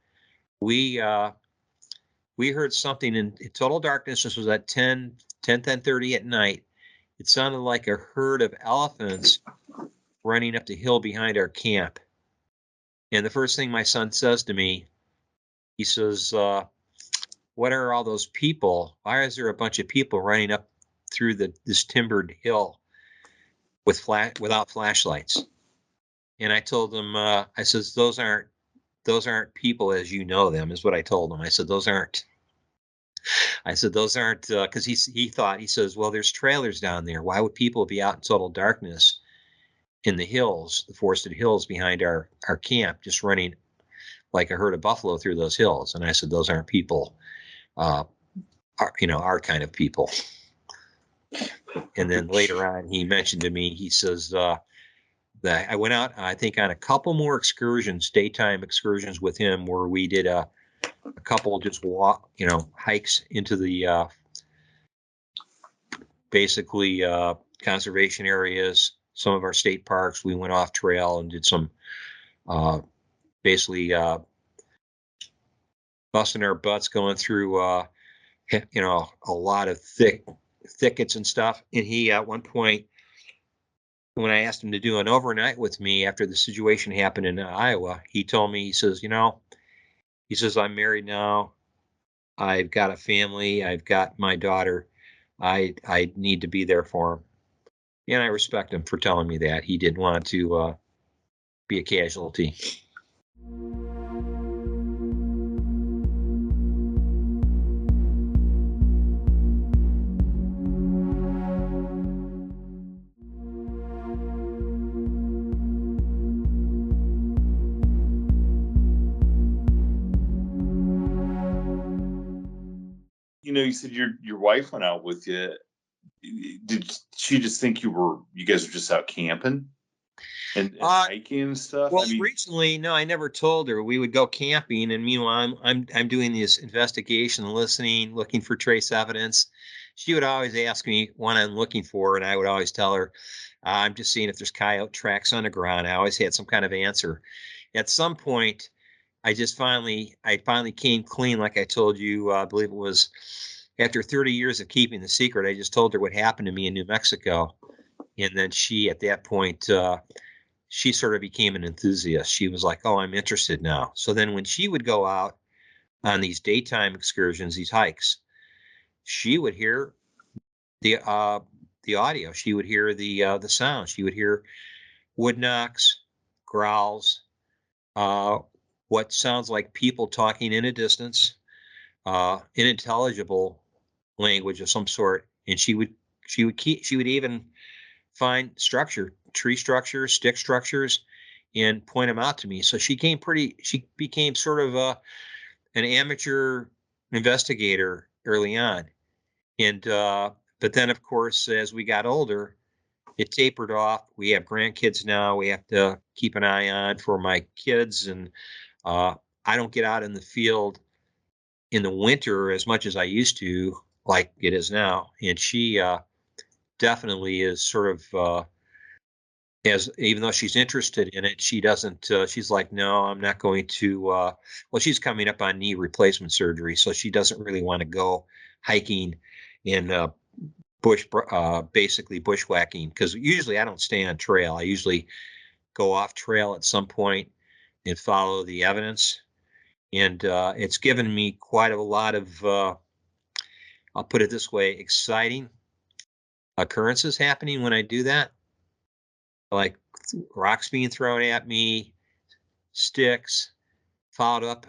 We heard something in total darkness. This was at 10:30 at night. It sounded like a herd of elephants running up the hill behind our camp. And the first thing my son says to me, he says, what are all those people? Why is there a bunch of people running up through this timbered hill without flashlights? And I told him, I says, those aren't people as you know them, is what I told him. I said, those aren't, because he says, well, there's trailers down there. Why would people be out in total darkness in the hills, the forested hills behind our camp, just running like a herd of buffalo through those hills? And I said, those aren't people, our kind of people. And then later on, he mentioned to me, he says, that I went out, I think, on a couple more excursions, daytime excursions with him, where we did a couple just hikes into the basically conservation areas, some of our state parks. We went off trail and did some basically busting our butts going through a lot of thickets and stuff. And he, at one point, when I asked him to do an overnight with me after the situation happened in Iowa, he told me, he says, I'm married now. I've got a family. I've got my daughter. I need to be there for him. And I respect him for telling me that. He didn't want to be a casualty. You said your wife went out with you. Did she just think you guys were just out camping and hiking and stuff? Well, recently, no, I never told her. We would go camping, and meanwhile, I'm doing this investigation, listening, looking for trace evidence. She would always ask me what I'm looking for, and I would always tell her, I'm just seeing if there's coyote tracks on the ground. I always had some kind of answer. At some point, I finally came clean, like I told you. I believe it was after 30 years of keeping the secret. I just told her what happened to me in New Mexico, and then she, at that point, she sort of became an enthusiast. She was like, "Oh, I'm interested now." So then, when she would go out on these daytime excursions, these hikes, she would hear the audio. She would hear the sound. She would hear wood knocks, growls. What sounds like people talking in a distance, unintelligible language of some sort, and she would even find tree structures, stick structures, and point them out to me. So she became sort of an amateur investigator early on, and but then, of course, as we got older, it tapered off. We have grandkids now. We have to keep an eye on for my kids, and I don't get out in the field in the winter as much as I used to, like it is now. And she definitely is sort of, even though she's interested in it, she doesn't, she's like, no, I'm not going to, well, she's coming up on knee replacement surgery, so she doesn't really want to go hiking in basically bushwhacking, because usually I don't stay on trail. I usually go off trail at some point and follow the evidence. And it's given me quite a lot of, I'll put it this way, exciting occurrences happening when I do that. Like rocks being thrown at me, sticks, followed up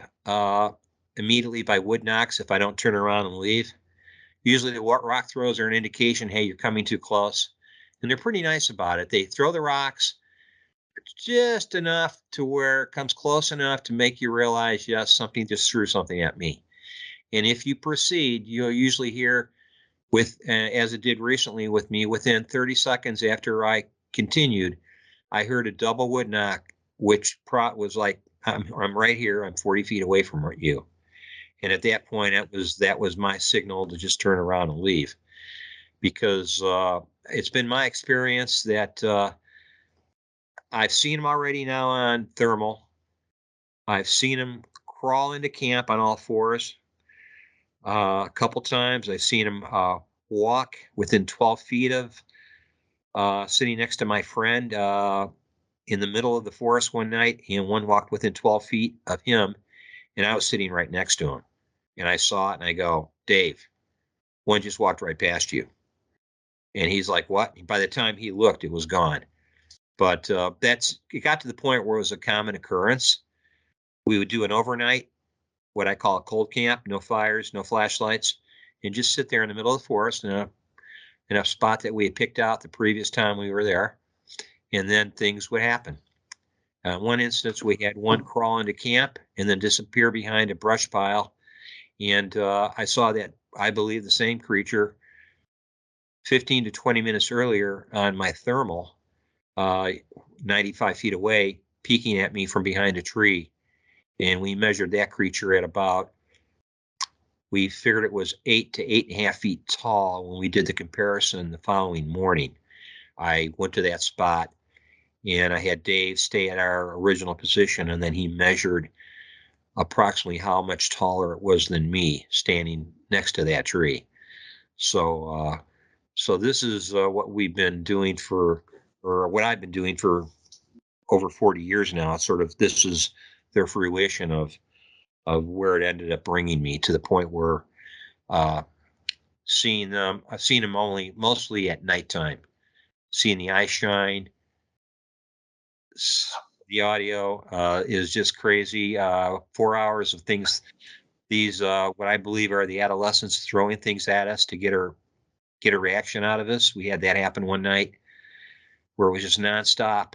immediately by wood knocks if I don't turn around and leave. Usually the rock throws are an indication, hey, you're coming too close. And they're pretty nice about it. They throw the rocks just enough to where it comes close enough to make you realize, yes, something just threw something at me. And if you proceed, you'll usually hear, as it did recently with me, within 30 seconds after I continued, I heard a double wood knock, which was like, I'm right here, I'm 40 feet away from you. And at that point, that was my signal to just turn around and leave, because it's been my experience that I've seen them already now on thermal. I've seen them crawl into camp on all fours. A couple times I've seen them walk within 12 feet of sitting next to my friend in the middle of the forest one night, and one walked within 12 feet of him, and I was sitting right next to him. And I saw it and I go, Dave, one just walked right past you. And he's like, what? By the time he looked, it was gone. But it got to the point where it was a common occurrence. We would do an overnight, what I call a cold camp, no fires, no flashlights, and just sit there in the middle of the forest in a spot that we had picked out the previous time we were there. And then things would happen. One instance, we had one crawl into camp and then disappear behind a brush pile. And I saw that, I believe, the same creature 15 to 20 minutes earlier on my thermal, 95 feet away, peeking at me from behind a tree. And we measured that creature at we figured it was 8 to 8.5 feet tall when we did the comparison the following morning. I went to that spot and I had Dave stay at our original position, and then he measured approximately how much taller it was than me standing next to that tree. So this is what we've been doing or what I've been doing for over 40 years now. Sort of, this is their fruition of where it ended up bringing me to the point where I've seen them mostly at nighttime, seeing the eye shine. The audio is just crazy. 4 hours of things. These what I believe are the adolescents throwing things at us to get a reaction out of us. We had that happen one night where it was just nonstop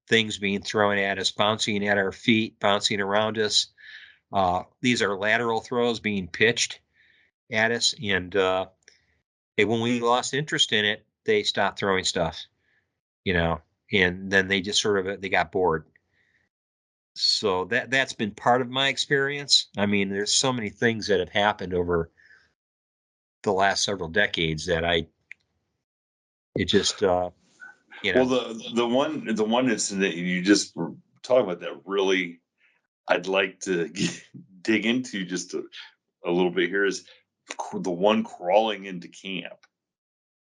things being thrown at us, bouncing at our feet, bouncing around us. These are lateral throws being pitched at us, and when we lost interest in it, they stopped throwing stuff, and then they just they got bored. So that's been part of my experience. I mean, there's so many things that have happened over the last several decades that it just Well, the one incident you just were talking about that really I'd like to dig into just a little bit here is the one crawling into camp.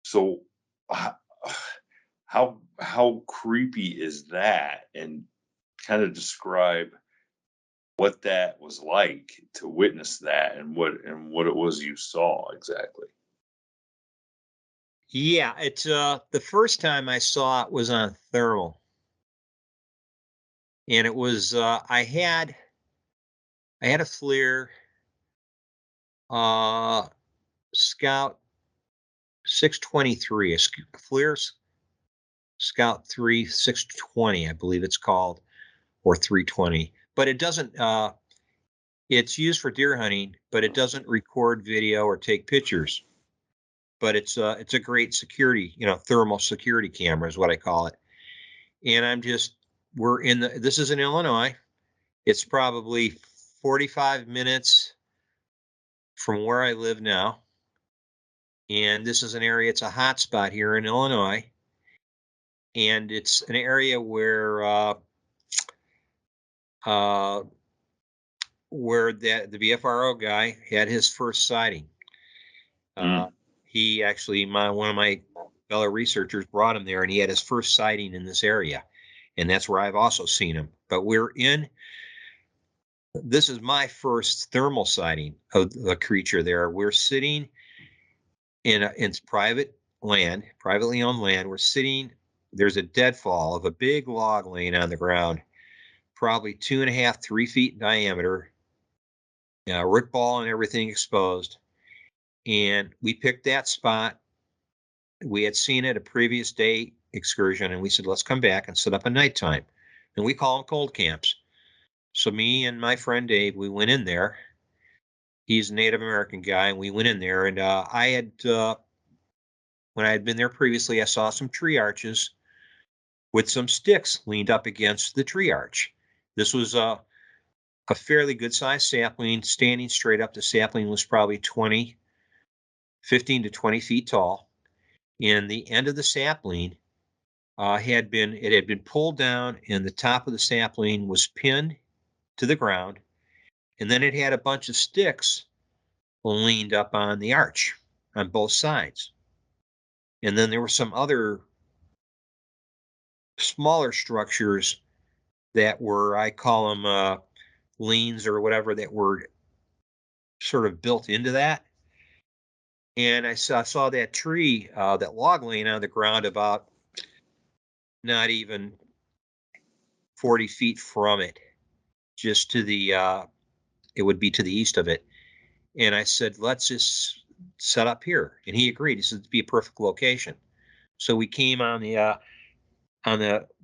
So how creepy is that? And kind of describe what that was like to witness that and what it was you saw exactly. Yeah, it's the first time I saw it was on thermal. And it was I had a FLIR Scout 623, a FLIR Scout 3 620, I believe it's called, or 320. But it doesn't it's used for deer hunting, but it doesn't record video or take pictures. But it's a great security, thermal security camera is what I call it. And this is in Illinois. It's probably 45 minutes from where I live now. And this is an area, it's a hot spot here in Illinois. And it's an area where the BFRO guy had his first sighting. He actually, one of my fellow researchers brought him there, and he had his first sighting in this area. And that's where I've also seen him. But this is my first thermal sighting of the creature there. We're sitting in private land, privately owned land. We're sitting, there's a deadfall of a big log laying on the ground, probably 2.5, 3 feet in diameter, root ball and everything exposed. And we picked that spot. We had seen it a previous day excursion, and we said, let's come back and set up a nighttime. And we call them cold camps. So me and my friend Dave, we went in there. He's a Native American guy, and we went in there. And when I had been there previously, I saw some tree arches with some sticks leaned up against the tree arch. This was a fairly good sized sapling. Standing straight up, the sapling was probably 15 to 20 feet tall. And the end of the sapling had been pulled down, and the top of the sapling was pinned to the ground. And then it had a bunch of sticks leaned up on the arch on both sides. And then there were some other smaller structures that were, I call them leans or whatever, that were sort of built into that. And I saw that tree, that log laying on the ground about not even 40 feet from it, just to the, it would be to the east of it. And I said, let's just set up here. And he agreed. He said, it'd be a perfect location. So we came on the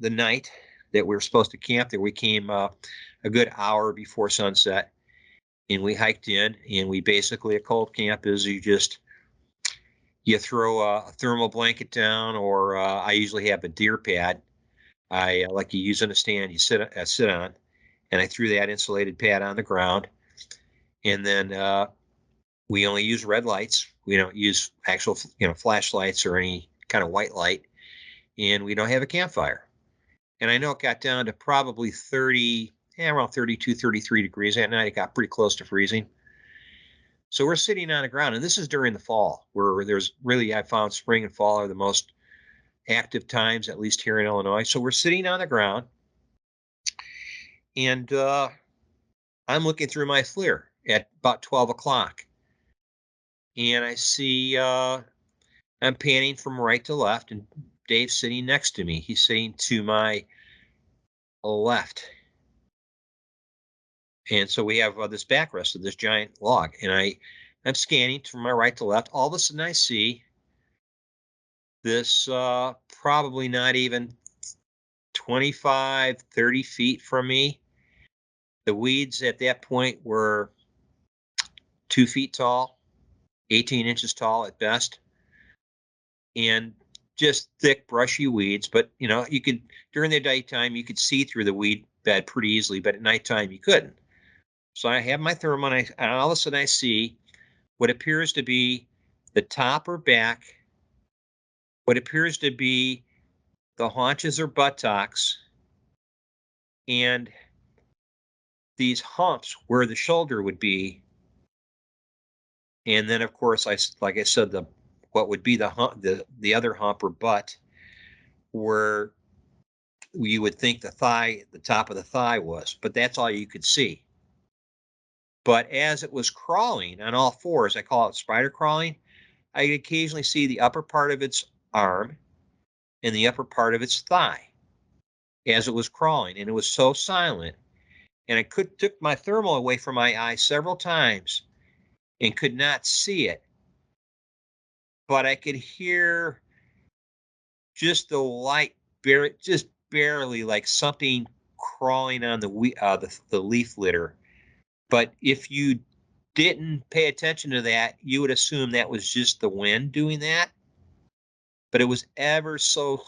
night that we were supposed to camp there. We came a good hour before sunset, and we hiked in. And we basically, a cold camp is you throw a thermal blanket down, or I usually have a deer pad. I like you use on a stand, you sit on, and I threw that insulated pad on the ground. And then we only use red lights. We don't use actual, flashlights or any kind of white light. And we don't have a campfire. And I know it got down to probably around 32, 33 degrees that night. It got pretty close to freezing. So we're sitting on the ground, and this is during the fall, where I found spring and fall are the most active times, at least here in Illinois. So we're sitting on the ground, and I'm looking through my FLIR at about 12 o'clock. And I see I'm panning from right to left, and Dave's sitting next to me. He's sitting to my left. And so we have this backrest of this giant log, and I'm scanning from my right to left. All of a sudden I see this probably not even 25, 30 feet from me. The weeds at that point were 2 feet tall, 18 inches tall at best, and just thick, brushy weeds. But, you could, during the daytime, you could see through the weed bed pretty easily, but at nighttime you couldn't. So I have my thermal, and all of a sudden I see what appears to be the top or back, what appears to be the haunches or buttocks, and these humps where the shoulder would be. And then, of course, like I said, what would be the hump, the other hump or butt, where you would think the top of the thigh was, but that's all you could see. But as it was crawling on all fours, I call it spider crawling, I could occasionally see the upper part of its arm and the upper part of its thigh as it was crawling. And it was so silent. And I took my thermal away from my eye several times and could not see it. But I could hear just the light, just barely, like something crawling on the leaf litter. But if you didn't pay attention to that, you would assume that was just the wind doing that. But it was ever so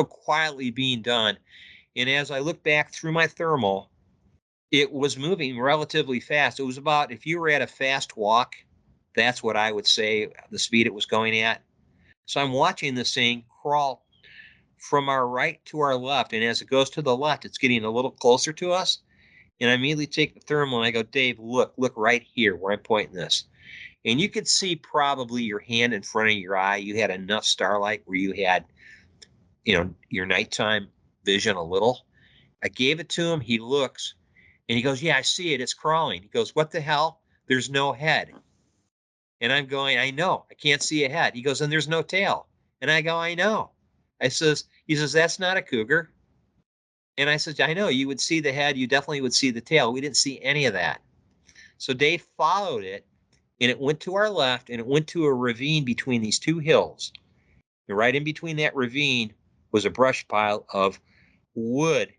quietly being done. And as I look back through my thermal, it was moving relatively fast. It was about, if you were at a fast walk, that's what I would say the speed it was going at. So I'm watching this thing crawl from our right to our left. And as it goes to the left, it's getting a little closer to us. And I immediately take the thermal and I go, Dave, look right here where I'm pointing this. And you could see probably your hand in front of your eye. You had enough starlight where you had, your nighttime vision a little. I gave it to him. He looks and he goes, yeah, I see it. It's crawling. He goes, what the hell? There's no head. And I'm going, I know. I can't see a head. He goes, and there's no tail. And I go, I know. He says, that's not a cougar. And I said, I know, you would see the head. You definitely would see the tail. We didn't see any of that. So Dave followed it, and it went to our left, and it went to a ravine between these two hills. And right in between that ravine was a brush pile of wood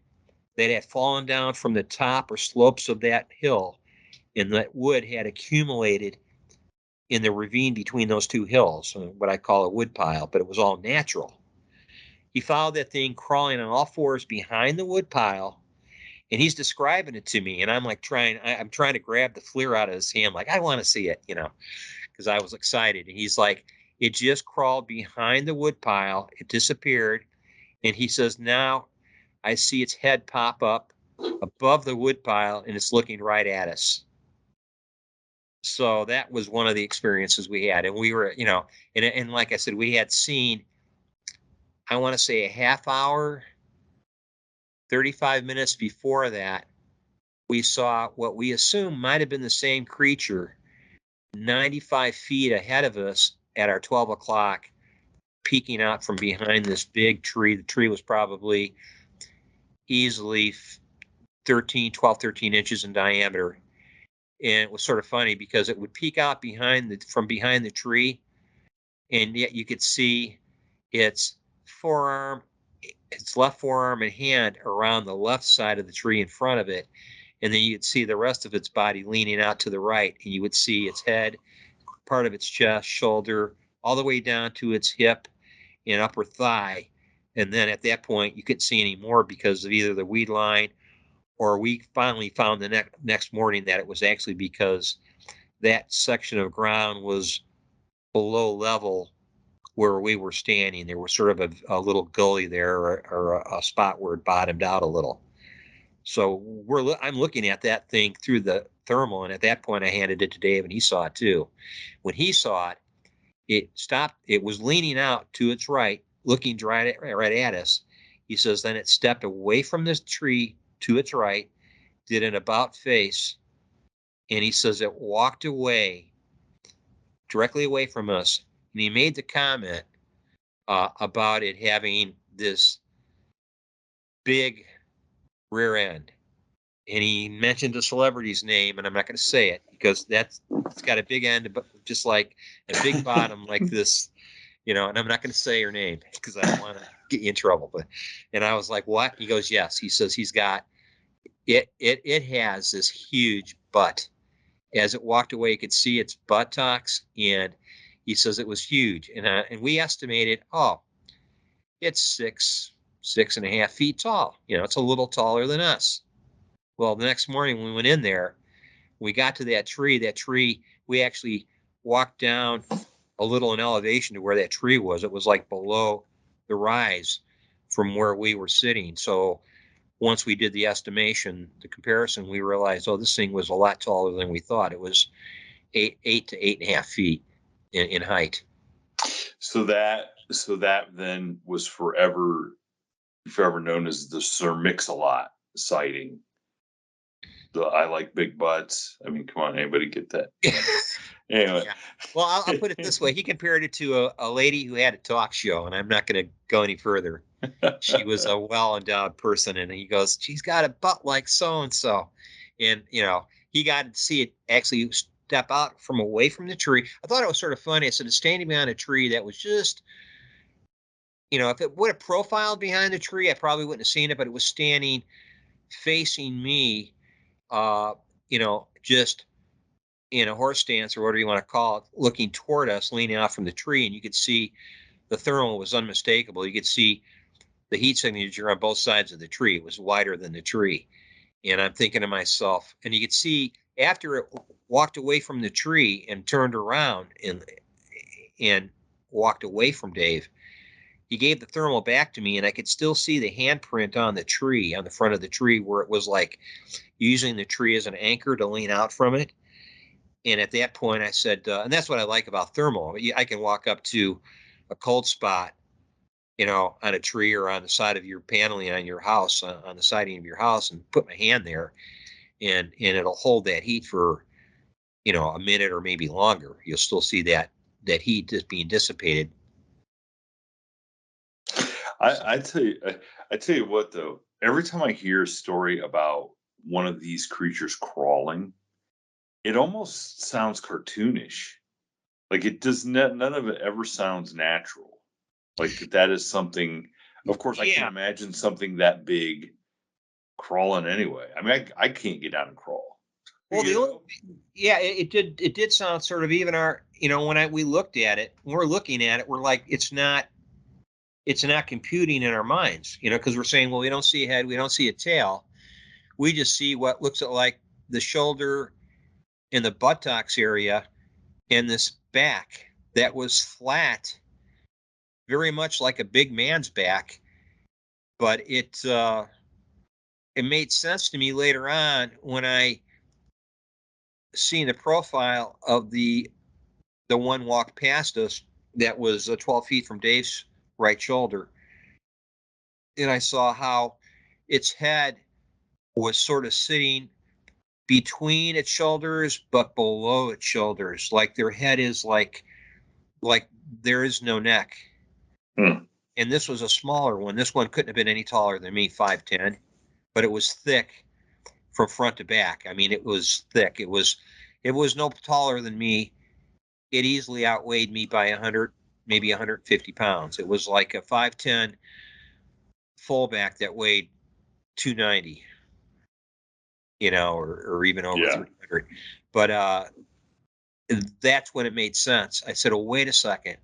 that had fallen down from the top or slopes of that hill. And that wood had accumulated in the ravine between those two hills, what I call a wood pile, but it was all natural. He followed that thing crawling on all fours behind the wood pile, And he's describing it to me, and I'm like I'm trying to grab the FLIR out of his hand, like, I want to see it, because I was excited. And he's like, it just crawled behind the wood pile, it disappeared, and he says, now I see its head pop up above the wood pile, and it's looking right at us. So that was one of the experiences we had, and we were, and like I said, we had seen, I want to say, a half hour, 35 minutes before that, we saw what we assume might have been the same creature 95 feet ahead of us at our 12 o'clock, peeking out from behind this big tree. The tree was probably easily 12, 13 inches in diameter. And it was sort of funny because it would peek out from behind the tree, and yet you could see its left forearm and hand around the left side of the tree in front of it. And then you'd see the rest of its body leaning out to the right, and you would see its head, part of its chest, shoulder, all the way down to its hip and upper thigh. And then at that point, you couldn't see any more because of either the weed line, or we finally found the next morning that it was actually because that section of ground was below level where we were standing. There was sort of a little gully there, or a spot where it bottomed out a little. So I'm looking at that thing through the thermal, and at that point I handed it to Dave, and he saw it too. When he saw it, it stopped. It was leaning out to its right, looking right at us. He says then it stepped away from this tree to its right, did an about face, and he says it walked away, directly away from us, and he made the comment about it having this big rear end. And he mentioned a celebrity's name, and I'm not going to say it because it's got a big end, but just like a big bottom like this, and I'm not going to say her name because I don't want to get you in trouble. And I was like, what? He goes, yes. He says he's got it. It has this huge butt. As it walked away, you could see its buttocks, and he says it was huge. And we estimated, it's 6.5 feet tall. It's a little taller than us. Well, the next morning when we went in there, we got to that tree, we actually walked down a little in elevation to where that tree was. It was like below the rise from where we were sitting. So once we did the estimation, the comparison, we realized, this thing was a lot taller than we thought. It was 8 to 8.5 feet in height. So that then was forever known as the Sir Mix-a-Lot sighting. I like big butts. I mean, come on, anybody get that? Anyway. Yeah. Well, I'll put it this way. He compared it to a lady who had a talk show, and I'm not going to go any further. She was a well-endowed person, and he goes, she's got a butt like so-and-so. And, he got to see it actually step out from away from the tree. I thought it was sort of funny. I said, it's standing behind a tree that was just, if it would have profiled behind the tree, I probably wouldn't have seen it, but it was standing facing me, just in a horse stance or whatever you want to call it, looking toward us, leaning out from the tree. And you could see the thermal was unmistakable. You could see the heat signature on both sides of the tree. It was wider than the tree. And I'm thinking to myself, and you could see after it walked away from the tree and turned around and walked away from Dave, he gave the thermal back to me, and I could still see the handprint on the tree, on the front of the tree, where it was like using the tree as an anchor to lean out from it. And at that point I said, and that's what I like about thermal. I can walk up to a cold spot, on a tree or on the side of your paneling on your house, on the siding of your house, and put my hand there, and it'll hold that heat for, a minute or maybe longer. You'll still see that heat just being dissipated. I tell you what, though, every time I hear a story about one of these creatures crawling, it almost sounds cartoonish. Like it does none of it ever sounds natural. Like that is something, of course, I can imagine something that big crawling anyway. I mean, I can't get down and crawl. Well, it did sound sort of even when we looked at it, when we're looking at it, we're like, it's not computing in our minds, because we're saying, well, we don't see a head, we don't see a tail. we just see what looks like the shoulder and the buttocks area and this back that was flat, very much like a big man's back. But it made sense to me later on when I seen the profile of the one walked past us that was 12 feet from Dave's right shoulder. And I saw how its head was sort of sitting between its shoulders, but below its shoulders. Like their head is like there is no neck. Hmm. And this was a smaller one. This one couldn't have been any taller than me, 5'10", but it was thick from front to back. I mean, it was thick. It was no taller than me. It easily outweighed me by 100, maybe 150 pounds. It was like a 5'10" fullback that weighed 290, or even over 300. But that's when it made sense. I said, oh, wait a second.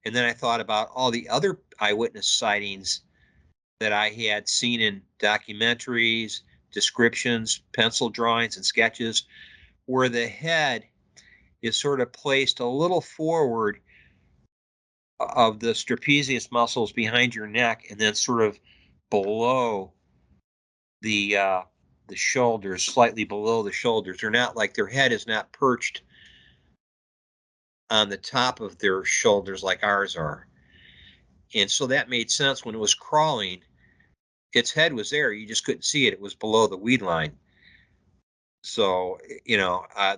And then I thought about all the other eyewitness sightings that I had seen in documentaries, descriptions, pencil drawings, and sketches, where the head is sort of placed a little forward of the trapezius muscles behind your neck, and then sort of below the shoulders, slightly below the shoulders. They're not like their head is not perched on the top of their shoulders like ours are. And so that made sense. When it was crawling, its head was there. You just couldn't see it. It was below the weed line. So,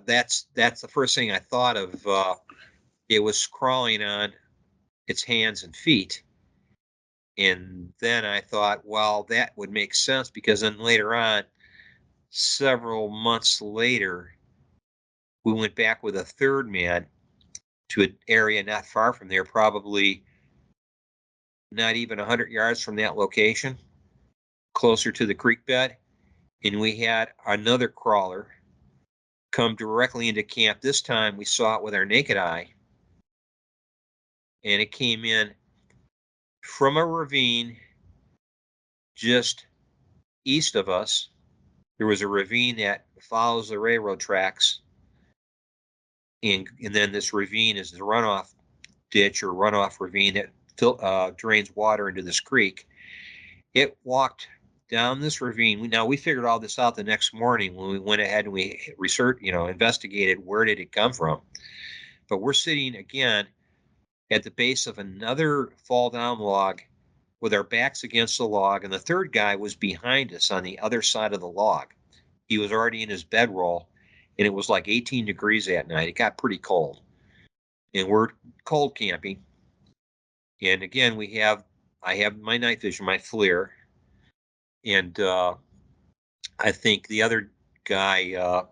that's the first thing I thought of. It was crawling on its hands and feet. And then I thought, well, that would make sense, because then later on, several months later, we went back with a third man to an area not far from there, probably not even 100 yards from that location, closer to the creek bed. And we had another crawler come directly into camp. This time we saw it with our naked eye. And it came in from a ravine just east of us. There was a ravine that follows the railroad tracks. And then this ravine is the runoff ditch or runoff ravine that drains water into this creek. It walked down this ravine. Now, we figured all this out the next morning when we went ahead and we researched, investigated where did it come from. But we're sitting again at the base of another fall down log with our backs against the log, and the third guy was behind us on the other side of the log. He was already in his bedroll, and it was like 18 degrees that night. It got pretty cold, and we're cold camping. And again, I have my night vision, my FLIR, and I think the other guy,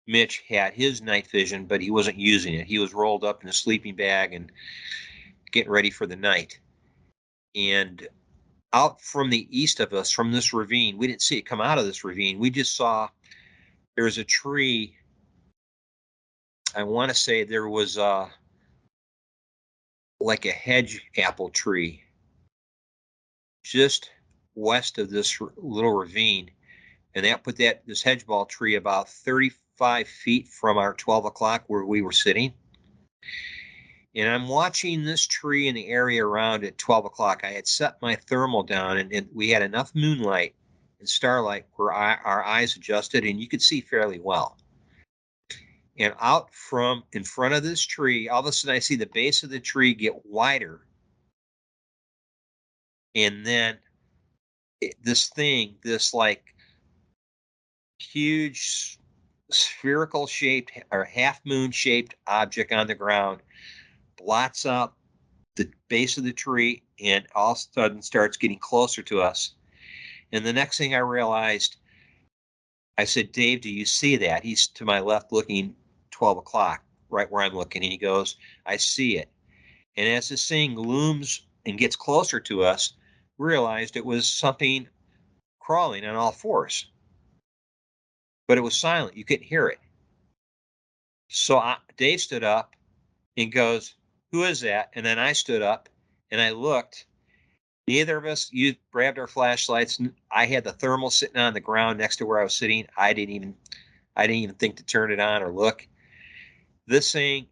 Mitch, had his night vision, but he wasn't using it. He was rolled up in a sleeping bag and getting ready for the night. And out from the east of us, from this ravine, we didn't see it come out of this ravine. We just saw there was a tree. I want to say there was like a hedge apple tree just west of this little ravine. And that put this hedgeball tree about 35 feet from our 12 o'clock where we were sitting. And I'm watching this tree in the area around at 12 o'clock. I had set my thermal down, and we had enough moonlight and starlight where our eyes adjusted, and you could see fairly well. And out from in front of this tree, all of a sudden I see the base of the tree get wider. And then this like huge spherical shaped or half moon shaped object on the ground blots out the base of the tree, and all of a sudden starts getting closer to us. And the next thing I realized, I said, Dave, do you see that? He's to my left looking 12 o'clock, right where I'm looking. And he goes, I see it. And as this thing looms and gets closer to us, realized it was something crawling on all fours. But it was silent. You couldn't hear it. So Dave stood up and goes, who is that? And then I stood up and I looked, Neither of us grabbed our flashlights. I had the thermal sitting on the ground next to where I was sitting. I didn't even think to turn it on or look. This thing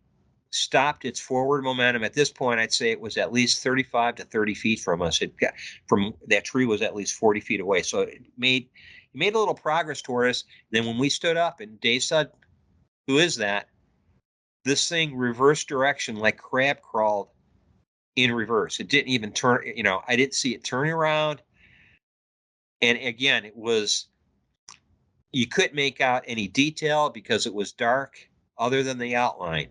stopped its forward momentum. At this point, I'd say it was at least 35 to 30 feet from us. It got from that tree was at least 40 feet away. So it made a little progress toward us. Then when we stood up and Dave said, "Who is that?" This thing reversed direction like crab crawled in reverse. It didn't even turn, I didn't see it turning around. And again, you couldn't make out any detail because it was dark other than the outline.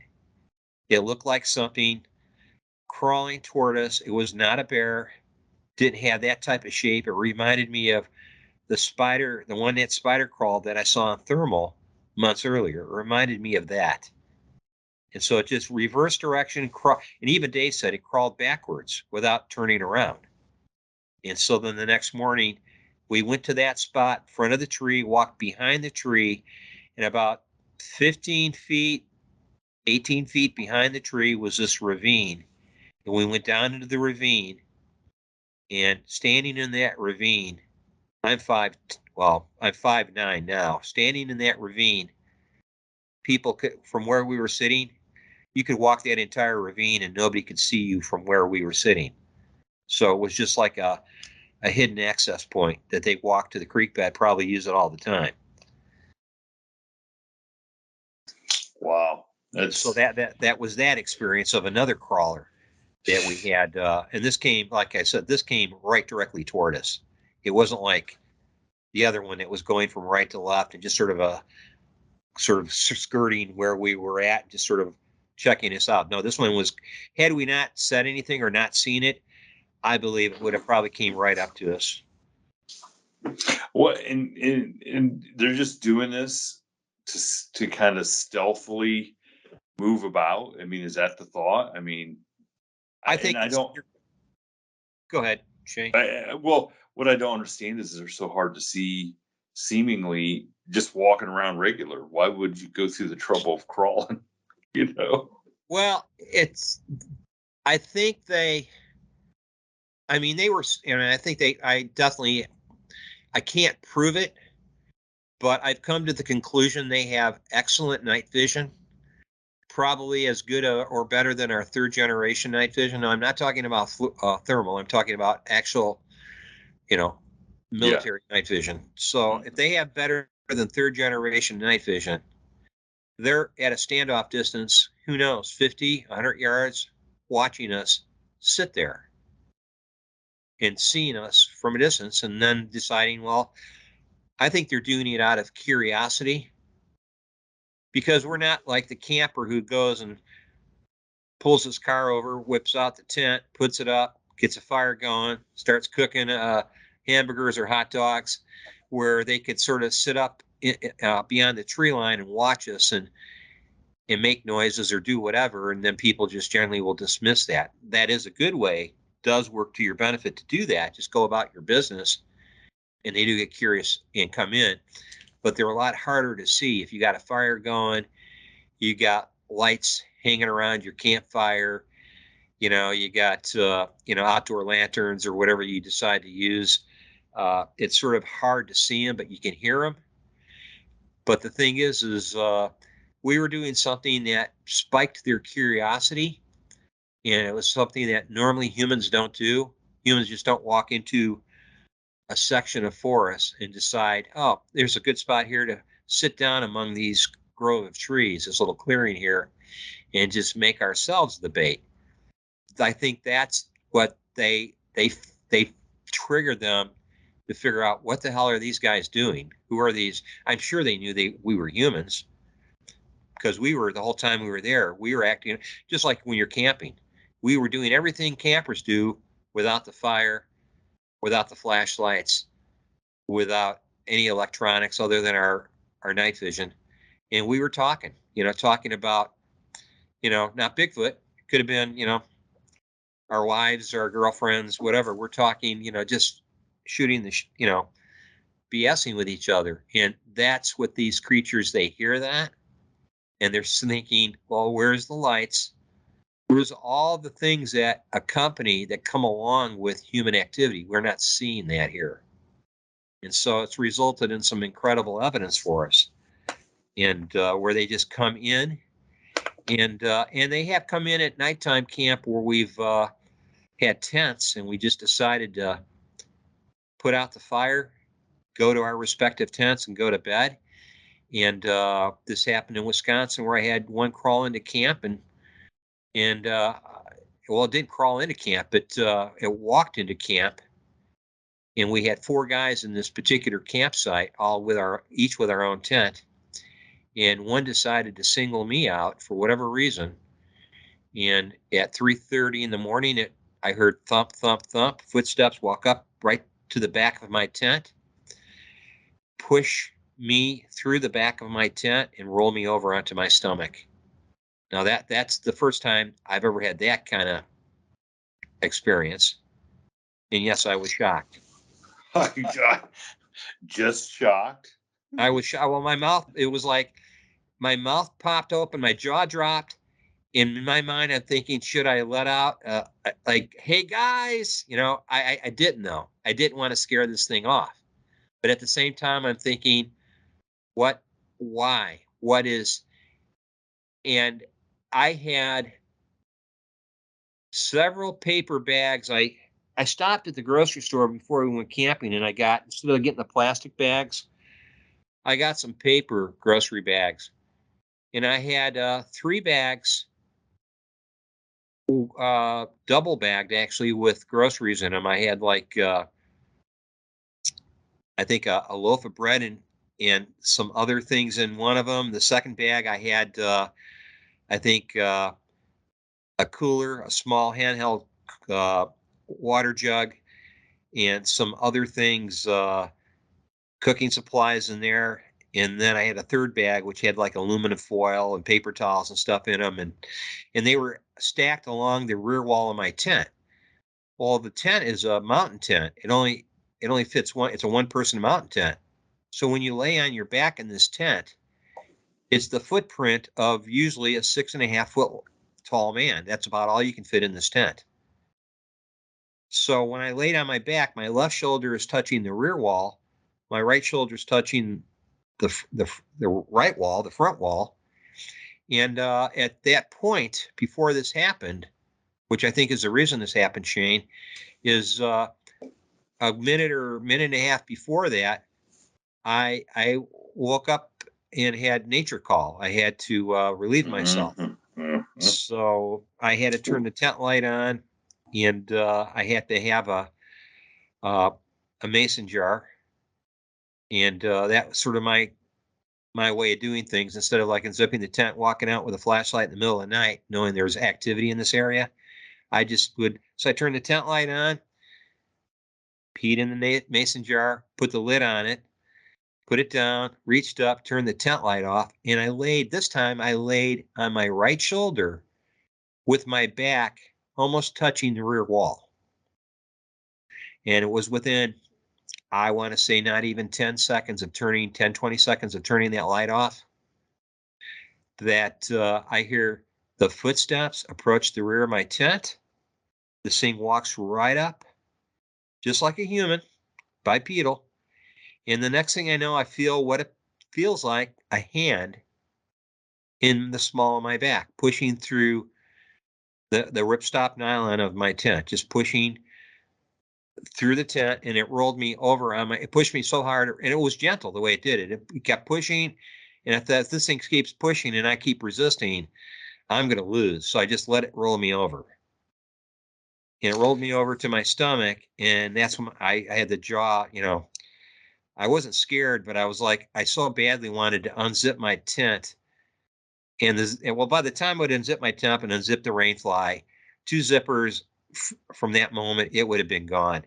It looked like something crawling toward us. It was not a bear, didn't have that type of shape. It reminded me of the one that spider crawled that I saw on thermal months earlier. It reminded me of that. And so it just reversed direction, and even Dave said it crawled backwards without turning around. And so then the next morning, we went to that spot in front of the tree, walked behind the tree, and about 15 feet, 18 feet behind the tree was this ravine. And we went down into the ravine, and standing in that ravine, I'm 5'9" now. Standing in that ravine, people from where we were sitting, you could walk that entire ravine and nobody could see you from where we were sitting. So it was just like a hidden access point that they walk to the creek bed, probably use it all the time. Wow. So that was that experience of another crawler that we had. And this came, like I said, right directly toward us. It wasn't like the other one that was going from right to left and just sort of skirting where we were at, just sort of checking us out. No, this one was, had we not said anything or not seen it, I believe it would have probably came right up to us. Well, and they're just doing this to kind of stealthily move about. I mean, is that the thought? I mean, I think I don't. Go ahead, Shane. Well, what I don't understand is they're so hard to see, seemingly just walking around regular. Why would you go through the trouble of crawling? Well, I think they were, I think I can't prove it, but I've come to the conclusion they have excellent night vision, probably as good or better than our third generation night vision. Now, I'm not talking about thermal. I'm talking about actual, military night vision. So if they have better than third generation night vision, they're at a standoff distance, who knows, 50, 100 yards, watching us sit there and seeing us from a distance, and then deciding, well, I think they're doing it out of curiosity, because we're not like the camper who goes and pulls his car over, whips out the tent, puts it up, gets a fire going, starts cooking hamburgers or hot dogs, where they could sort of sit up beyond the tree line and watch us and make noises or do whatever, and then people just generally will dismiss that. That is a good way, does work to your benefit to do that. Just go about your business, and they do get curious and come in. But they're a lot harder to see if you got a fire going, you got lights hanging around your campfire, you got outdoor lanterns or whatever you decide to use. It's sort of hard to see them, but you can hear them. But the thing is we were doing something that spiked their curiosity, and it was something that normally humans don't do. Humans just don't walk into a section of forest and decide, oh, there's a good spot here to sit down among these grove of trees, this little clearing here, and just make ourselves the bait. I think that's what they triggered them to figure out, what the hell are these guys doing? Who are these? I'm sure they knew we were humans, because the whole time we were there, we were acting just like when you're camping. We were doing everything campers do without the fire, without the flashlights, without any electronics other than our night vision. And we were talking about, not Bigfoot. It could have been, our wives, our girlfriends, whatever. We're talking, just shooting BSing with each other. And that's what these creatures, they hear that, and they're thinking, well, where's the lights? There's all the things that accompany, that come along with human activity. We're not seeing that here. And so it's resulted in some incredible evidence for us. And where they just come in, and they have come in at nighttime camp where we've had tents, and we just decided to put out the fire, go to our respective tents, and go to bed. And this happened in Wisconsin, where I had one crawl into camp, and well, it didn't crawl into camp, but it walked into camp. And we had 4 guys in this particular campsite, all each with our own tent. And one decided to single me out for whatever reason. And at 3:30 in the morning, I heard thump, thump, thump, footsteps walk up right to the back of my tent, push me through the back of my tent, and roll me over onto my stomach. Now that's the first time I've ever had that kind of experience. And yes, I was shocked. Oh, God. Just shocked. I was shocked. Well, it was like my mouth popped open, my jaw dropped. In my mind, I'm thinking, should I let out like, hey guys, I didn't know. I didn't want to scare this thing off. But at the same time, I'm thinking, why, what is, and I had several paper bags. I stopped at the grocery store before we went camping, and instead of getting the plastic bags, I got some paper grocery bags. And I had 3 bags, double bagged actually, with groceries in them. I had like, I think a loaf of bread and some other things in one of them. The second bag I had, I think, a cooler, a small handheld water jug, and some other things, cooking supplies in there. And then I had a third bag, which had like aluminum foil and paper towels and stuff in them. And they were stacked along the rear wall of my tent. Well, the tent is a mountain tent. It only fits one. It's a 1-person mountain tent. So when you lay on your back in this tent, it's the footprint of usually a 6.5-foot tall man. That's about all you can fit in this tent. So when I laid on my back, my left shoulder is touching the rear wall. My right shoulder is touching the right wall, the front wall. And at that point, before this happened, which I think is the reason this happened, Shane, is a minute or minute and a half before that, I woke up and had nature call. I had to relieve myself. So I had to turn the tent light on, and I had to have a mason jar. And that was sort of my way of doing things. Instead of like unzipping the tent, walking out with a flashlight in the middle of the night, knowing there was activity in this area, I turned the tent light on, peed in the mason jar, put the lid on it, put it down, reached up, turned the tent light off, and I laid on my right shoulder with my back almost touching the rear wall. And it was within, I want to say, not even 20 seconds of turning that light off, that I hear the footsteps approach the rear of my tent. This thing walks right up, just like a human, bipedal. And the next thing I know, I feel what it feels like a hand in the small of my back, pushing through the ripstop nylon of my tent, just pushing through the tent, and it rolled me over it pushed me so hard, and it was gentle the way it did it. It kept pushing, and if this thing keeps pushing and I keep resisting, I'm going to lose. So I just let it roll me over. And it rolled me over to my stomach, and that's when I had the jaw, I wasn't scared, but I was like, I so badly wanted to unzip my tent. And by the time I would unzip my tent and unzip the rainfly, 2 zippers from that moment, it would have been gone.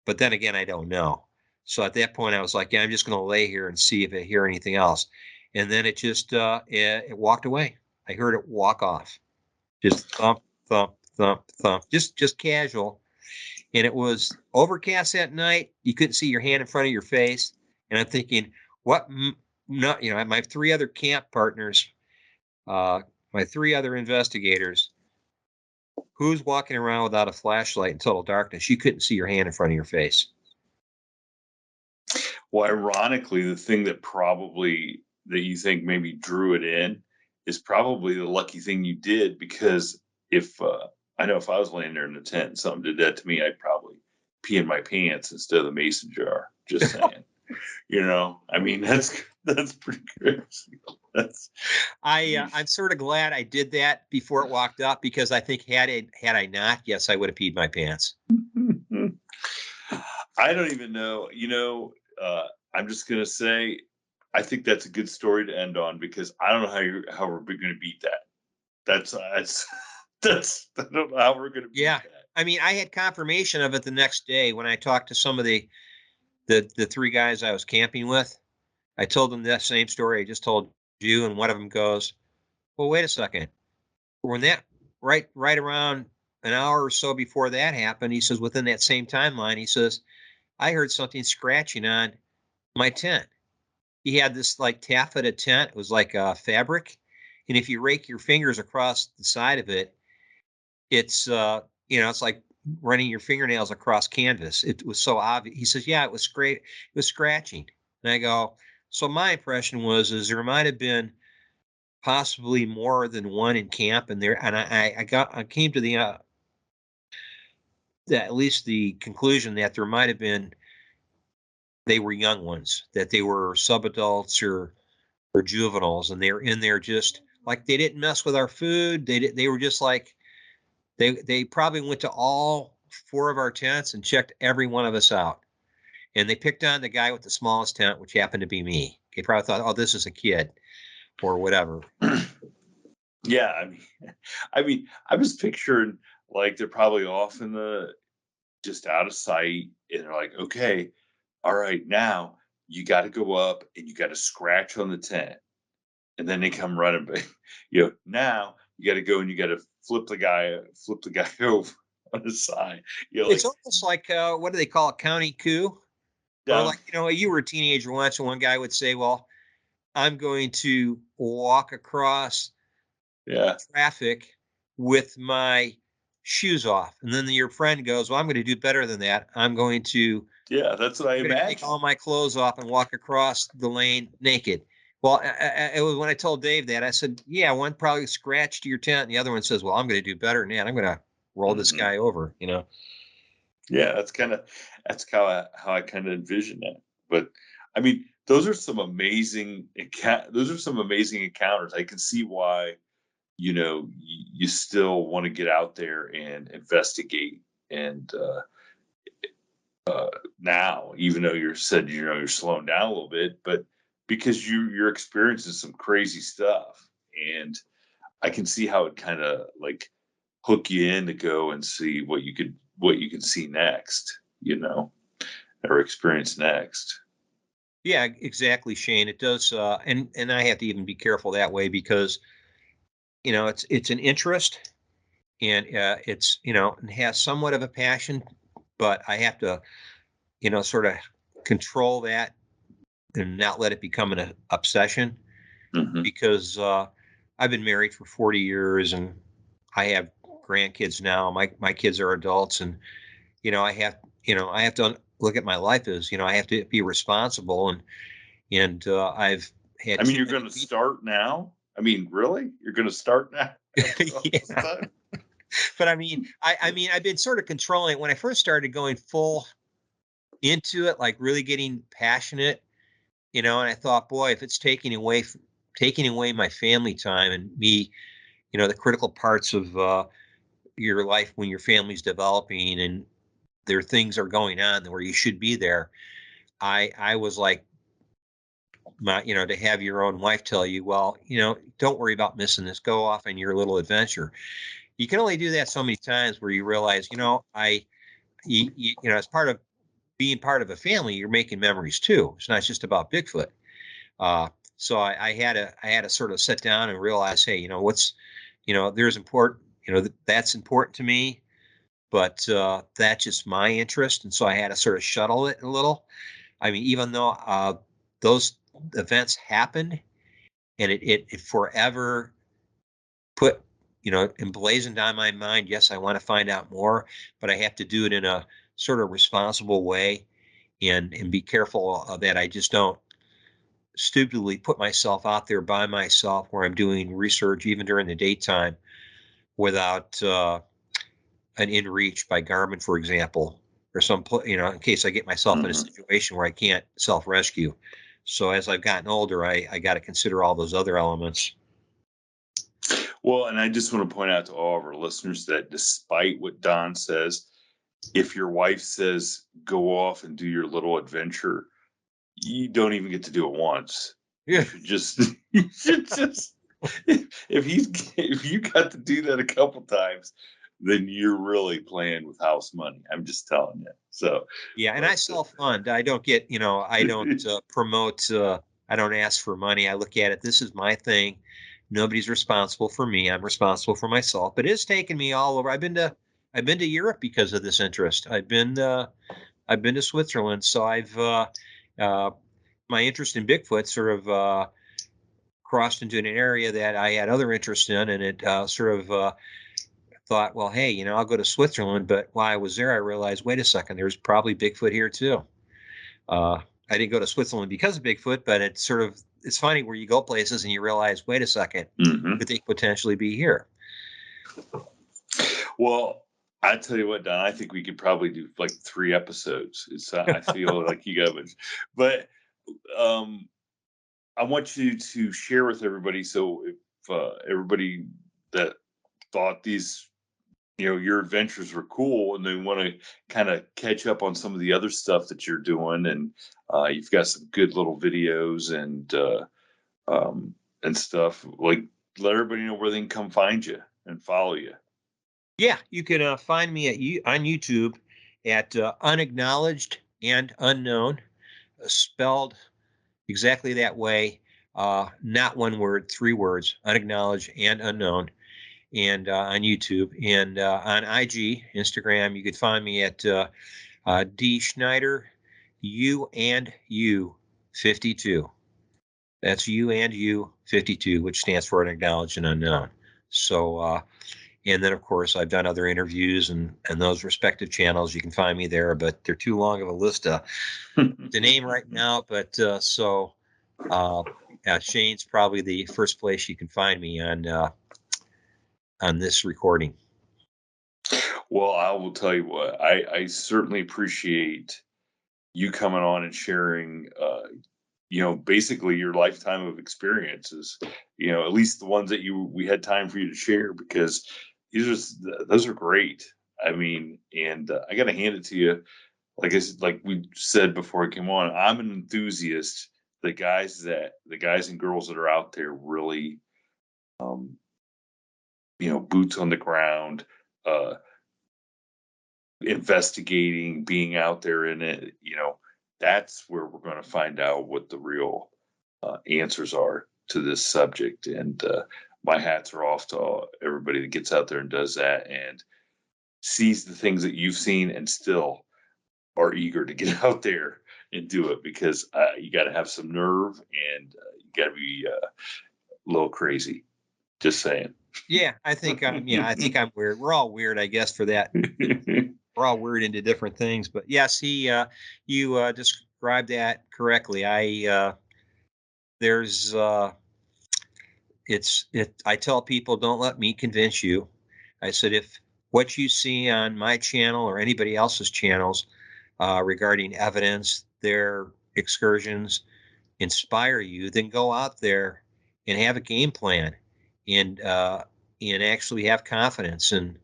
But then again, I don't know. So at that point, I was like, yeah, I'm just going to lay here and see if I hear anything else. And then it just, it walked away. I heard it walk off. Just thump, thump, thump, thump, just casual. And it was overcast that night. You couldn't see your hand in front of your face. And I'm thinking, what? No, my 3 other camp partners, my 3 other investigators, Who's walking around without a flashlight in total darkness? You couldn't see your hand in front of your face. Well, ironically, the thing that you think maybe drew it in is probably the lucky thing you did, because if I know if I was laying there in the tent and something did that to me, I'd probably pee in my pants instead of the mason jar. Just saying. I mean, that's pretty crazy. I'm sort of glad I did that before it walked up, because I think had I not, yes, I would have peed my pants. I don't even know. I'm just gonna say, I think that's a good story to end on, because I don't know how we're going to beat that. That's I don't know how we're going to beat that. I mean, I had confirmation of it the next day when I talked to some of the three guys I was camping with. I told them that same story I just told you, and one of them goes, "Well, wait a second. When that right around an hour or so before that happened," he says, within that same timeline, he says, "I heard something scratching on my tent." He had this like taffeta tent. It was like a fabric, and if you rake your fingers across the side of it, it's it's like running your fingernails across canvas. It was so obvious. He says, "Yeah, it was great. It was scratching." And I go, "So my impression was there might have been possibly more than one in camp." And I came to the at least the conclusion that there might have been, they were young ones, that they were subadults or juveniles, and they were in there just like, they didn't mess with our food. They were just like, they probably went to all four of our tents and checked every one of us out. And they picked on the guy with the smallest tent, which happened to be me. They probably thought, "Oh, this is a kid," or whatever. Yeah, I was picturing like they're probably off in just out of sight, and they're like, "Okay, all right, now you got to go up and you got to scratch on the tent," and then they come running back. Now you got to go and you got to flip the guy over on his side. It's almost like what do they call it, county coup? Or like, you were a teenager once, and one guy would say, "Well, I'm going to walk across traffic with my shoes off," and then your friend goes, "Well, I'm going to do better than that. I'm going to that's what I imagine. Take all my clothes off and walk across the lane naked." Well, it was when I told Dave that, I said, "Yeah, one probably scratched your tent, and the other one says, well, I'm going to do better than that. I'm going to roll this guy over." Yeah, that's how I kind of envision that. But I mean, those are some amazing encounters. I can see why you still want to get out there and investigate. And now, even though you're slowing down a little bit, but because you're experiencing some crazy stuff, and I can see how it kind of like hook you in to go and see what you can see next, or experience next. Yeah, exactly, Shane. It does, and I have to even be careful that way, because it's an interest, and it's it has somewhat of a passion, but I have to sort of control that and not let it become an obsession, because I've been married for 40 years and I have grandkids now. My kids are adults, and I have to look at my life as I have to be responsible, and I've had. I mean, you're going to start now. I mean, really, you're going to start now. Yeah. But I mean, I've been sort of controlling it. When I first started going full into it, like really getting passionate, and I thought, boy, if it's taking away my family time and me, the critical parts of your life when your family's developing and there things are going on where you should be there. I was like, to have your own wife tell you, "Well, don't worry about missing this. Go off on your little adventure." You can only do that so many times where you realize, as part of being part of a family, you're making memories too. It's not just about Bigfoot. So I had to sort of sit down and realize, hey, what's, there's important, that's important to me, but that's just my interest. And so I had to sort of shuttle it a little. I mean, even though those events happened, and it forever put emblazoned on my mind. Yes, I want to find out more, but I have to do it in a sort of responsible way and be careful that I just don't stupidly put myself out there by myself where I'm doing research even during the daytime without an inReach by Garmin, for example, or in case I get myself in a situation where I can't self-rescue. So as I've gotten older, I got to consider all those other elements. Well, and I just want to point out to all of our listeners that despite what Don says, if your wife says, go off and do your little adventure, you don't even get to do it once. Yeah. You should just, if you got to do that a couple times, then you're really playing with house money. I'm just telling you. So yeah, and I self-fund. I don't get, I don't promote. I don't ask for money. I look at it. This is my thing. Nobody's responsible for me. I'm responsible for myself. But it's taken me all over. I've been to Europe because of this interest. I've been to Switzerland. So I've my interest in Bigfoot sort of crossed into an area that I had other interests in, and it sort of thought, well, hey, I'll go to Switzerland. But while I was there, I realized, wait a second, there's probably Bigfoot here too. I didn't go to Switzerland because of Bigfoot, but it's funny where you go places and you realize, wait a second, could they potentially be here? Well, I tell you what, Don, I think we could probably do like 3 episodes. I feel like you got it, but I want you to share with everybody. So if everybody that thought these, your adventures were cool and they want to kind of catch up on some of the other stuff that you're doing, and you've got some good little videos and stuff, like, let everybody know where they can come find you and follow you. Yeah, you can find me on YouTube at Unacknowledged and Unknown, spelled exactly that way, not one word, 3 words, Unacknowledged and Unknown, and on YouTube. And on IG, Instagram, you could find me at D Schneider, U 52. That's U 52, which stands for Unacknowledged and Unknown. So, and then, of course, I've done other interviews and those respective channels. You can find me there, but they're too long of a list to name right now. But Shane's probably the first place you can find me on this recording. Well, I will tell you what, I certainly appreciate you coming on and sharing, basically your lifetime of experiences, at least the ones that we had time for you to share, because those are great. I mean, and I got to hand it to you. Like we said before I came on, I'm an enthusiast. The guys and girls that are out there really, boots on the ground, investigating, being out there in it, that's where we're going to find out what the real answers are to this subject. And my hats are off to everybody that gets out there and does that and sees the things that you've seen and still are eager to get out there and do it, because you got to have some nerve and you got to be a little crazy. Just saying. Yeah, I think I'm weird. We're all weird, I guess, for that. We're all weird into different things, but yes, you described that correctly. I tell people, don't let me convince you. I said, if what you see on my channel or anybody else's channels regarding evidence, their excursions inspire you, then go out there and have a game plan and actually have confidence and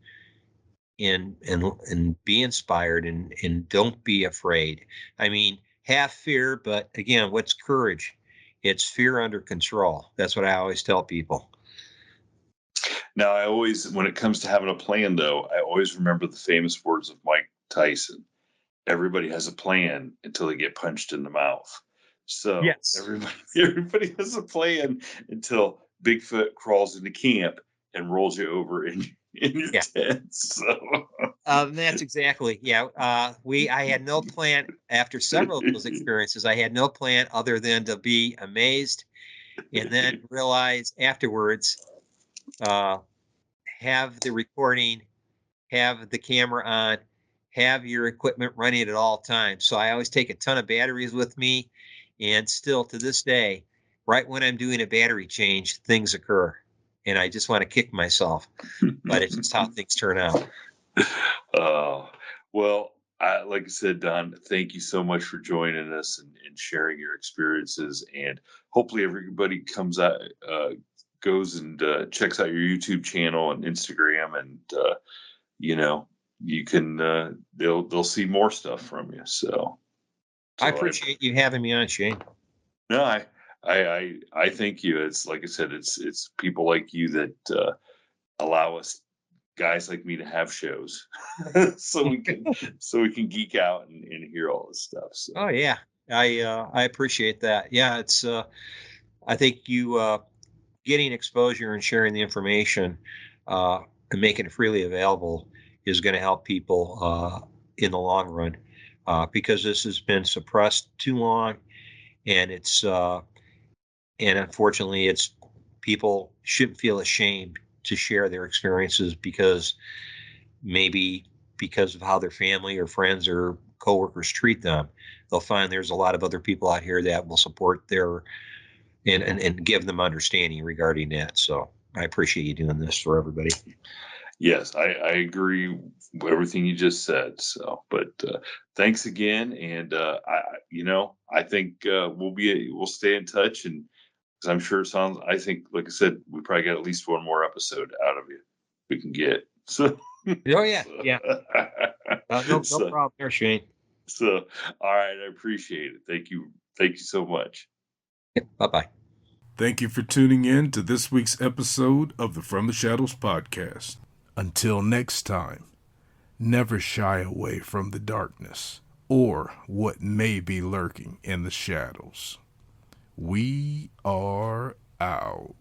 be inspired and don't be afraid. I mean, have fear, but again, what's courage? It's fear under control. That's what I always tell people. Now, when it comes to having a plan, though, I always remember the famous words of Mike Tyson. Everybody has a plan until they get punched in the mouth. So yes. Everybody has a plan until Bigfoot crawls into camp and rolls you over in your tent. So that's exactly. Yeah. I had no plan after several of those experiences. I had no plan other than to be amazed and then realize afterwards, have the recording, have the camera on, have your equipment running at all times. So I always take a ton of batteries with me, and still to this day, right when I'm doing a battery change, things occur, and I just want to kick myself, but it's just how things turn out. Well, like I said, Don, thank you so much for joining us and sharing your experiences. And hopefully everybody comes out, goes and checks out your YouTube channel and Instagram, and you can they'll see more stuff from you. So I appreciate you having me on, Shane. No, I thank you. It's like I said, it's people like you that allow us guys like me to have shows, so we can geek out and hear all this stuff. So. Oh yeah, I appreciate that. Yeah, it's I think you getting exposure and sharing the information and making it freely available is going to help people in the long run, because this has been suppressed too long, and it's and unfortunately, it's people shouldn't feel ashamed to share their experiences, because maybe because of how their family or friends or coworkers treat them, they'll find there's a lot of other people out here that will support their and give them understanding regarding that. So I appreciate you doing this for everybody. Yes, I agree with everything you just said. So, but thanks again, and I think we'll stay in touch, and because I'm sure it sounds. I think, like I said, we probably got at least one more episode out of you we can get. So. Oh yeah, yeah. No problem there, Shane. So, all right, I appreciate it. Thank you so much. Bye-bye. Thank you for tuning in to this week's episode of the From the Shadows podcast. Until next time, never shy away from the darkness or what may be lurking in the shadows. We are out.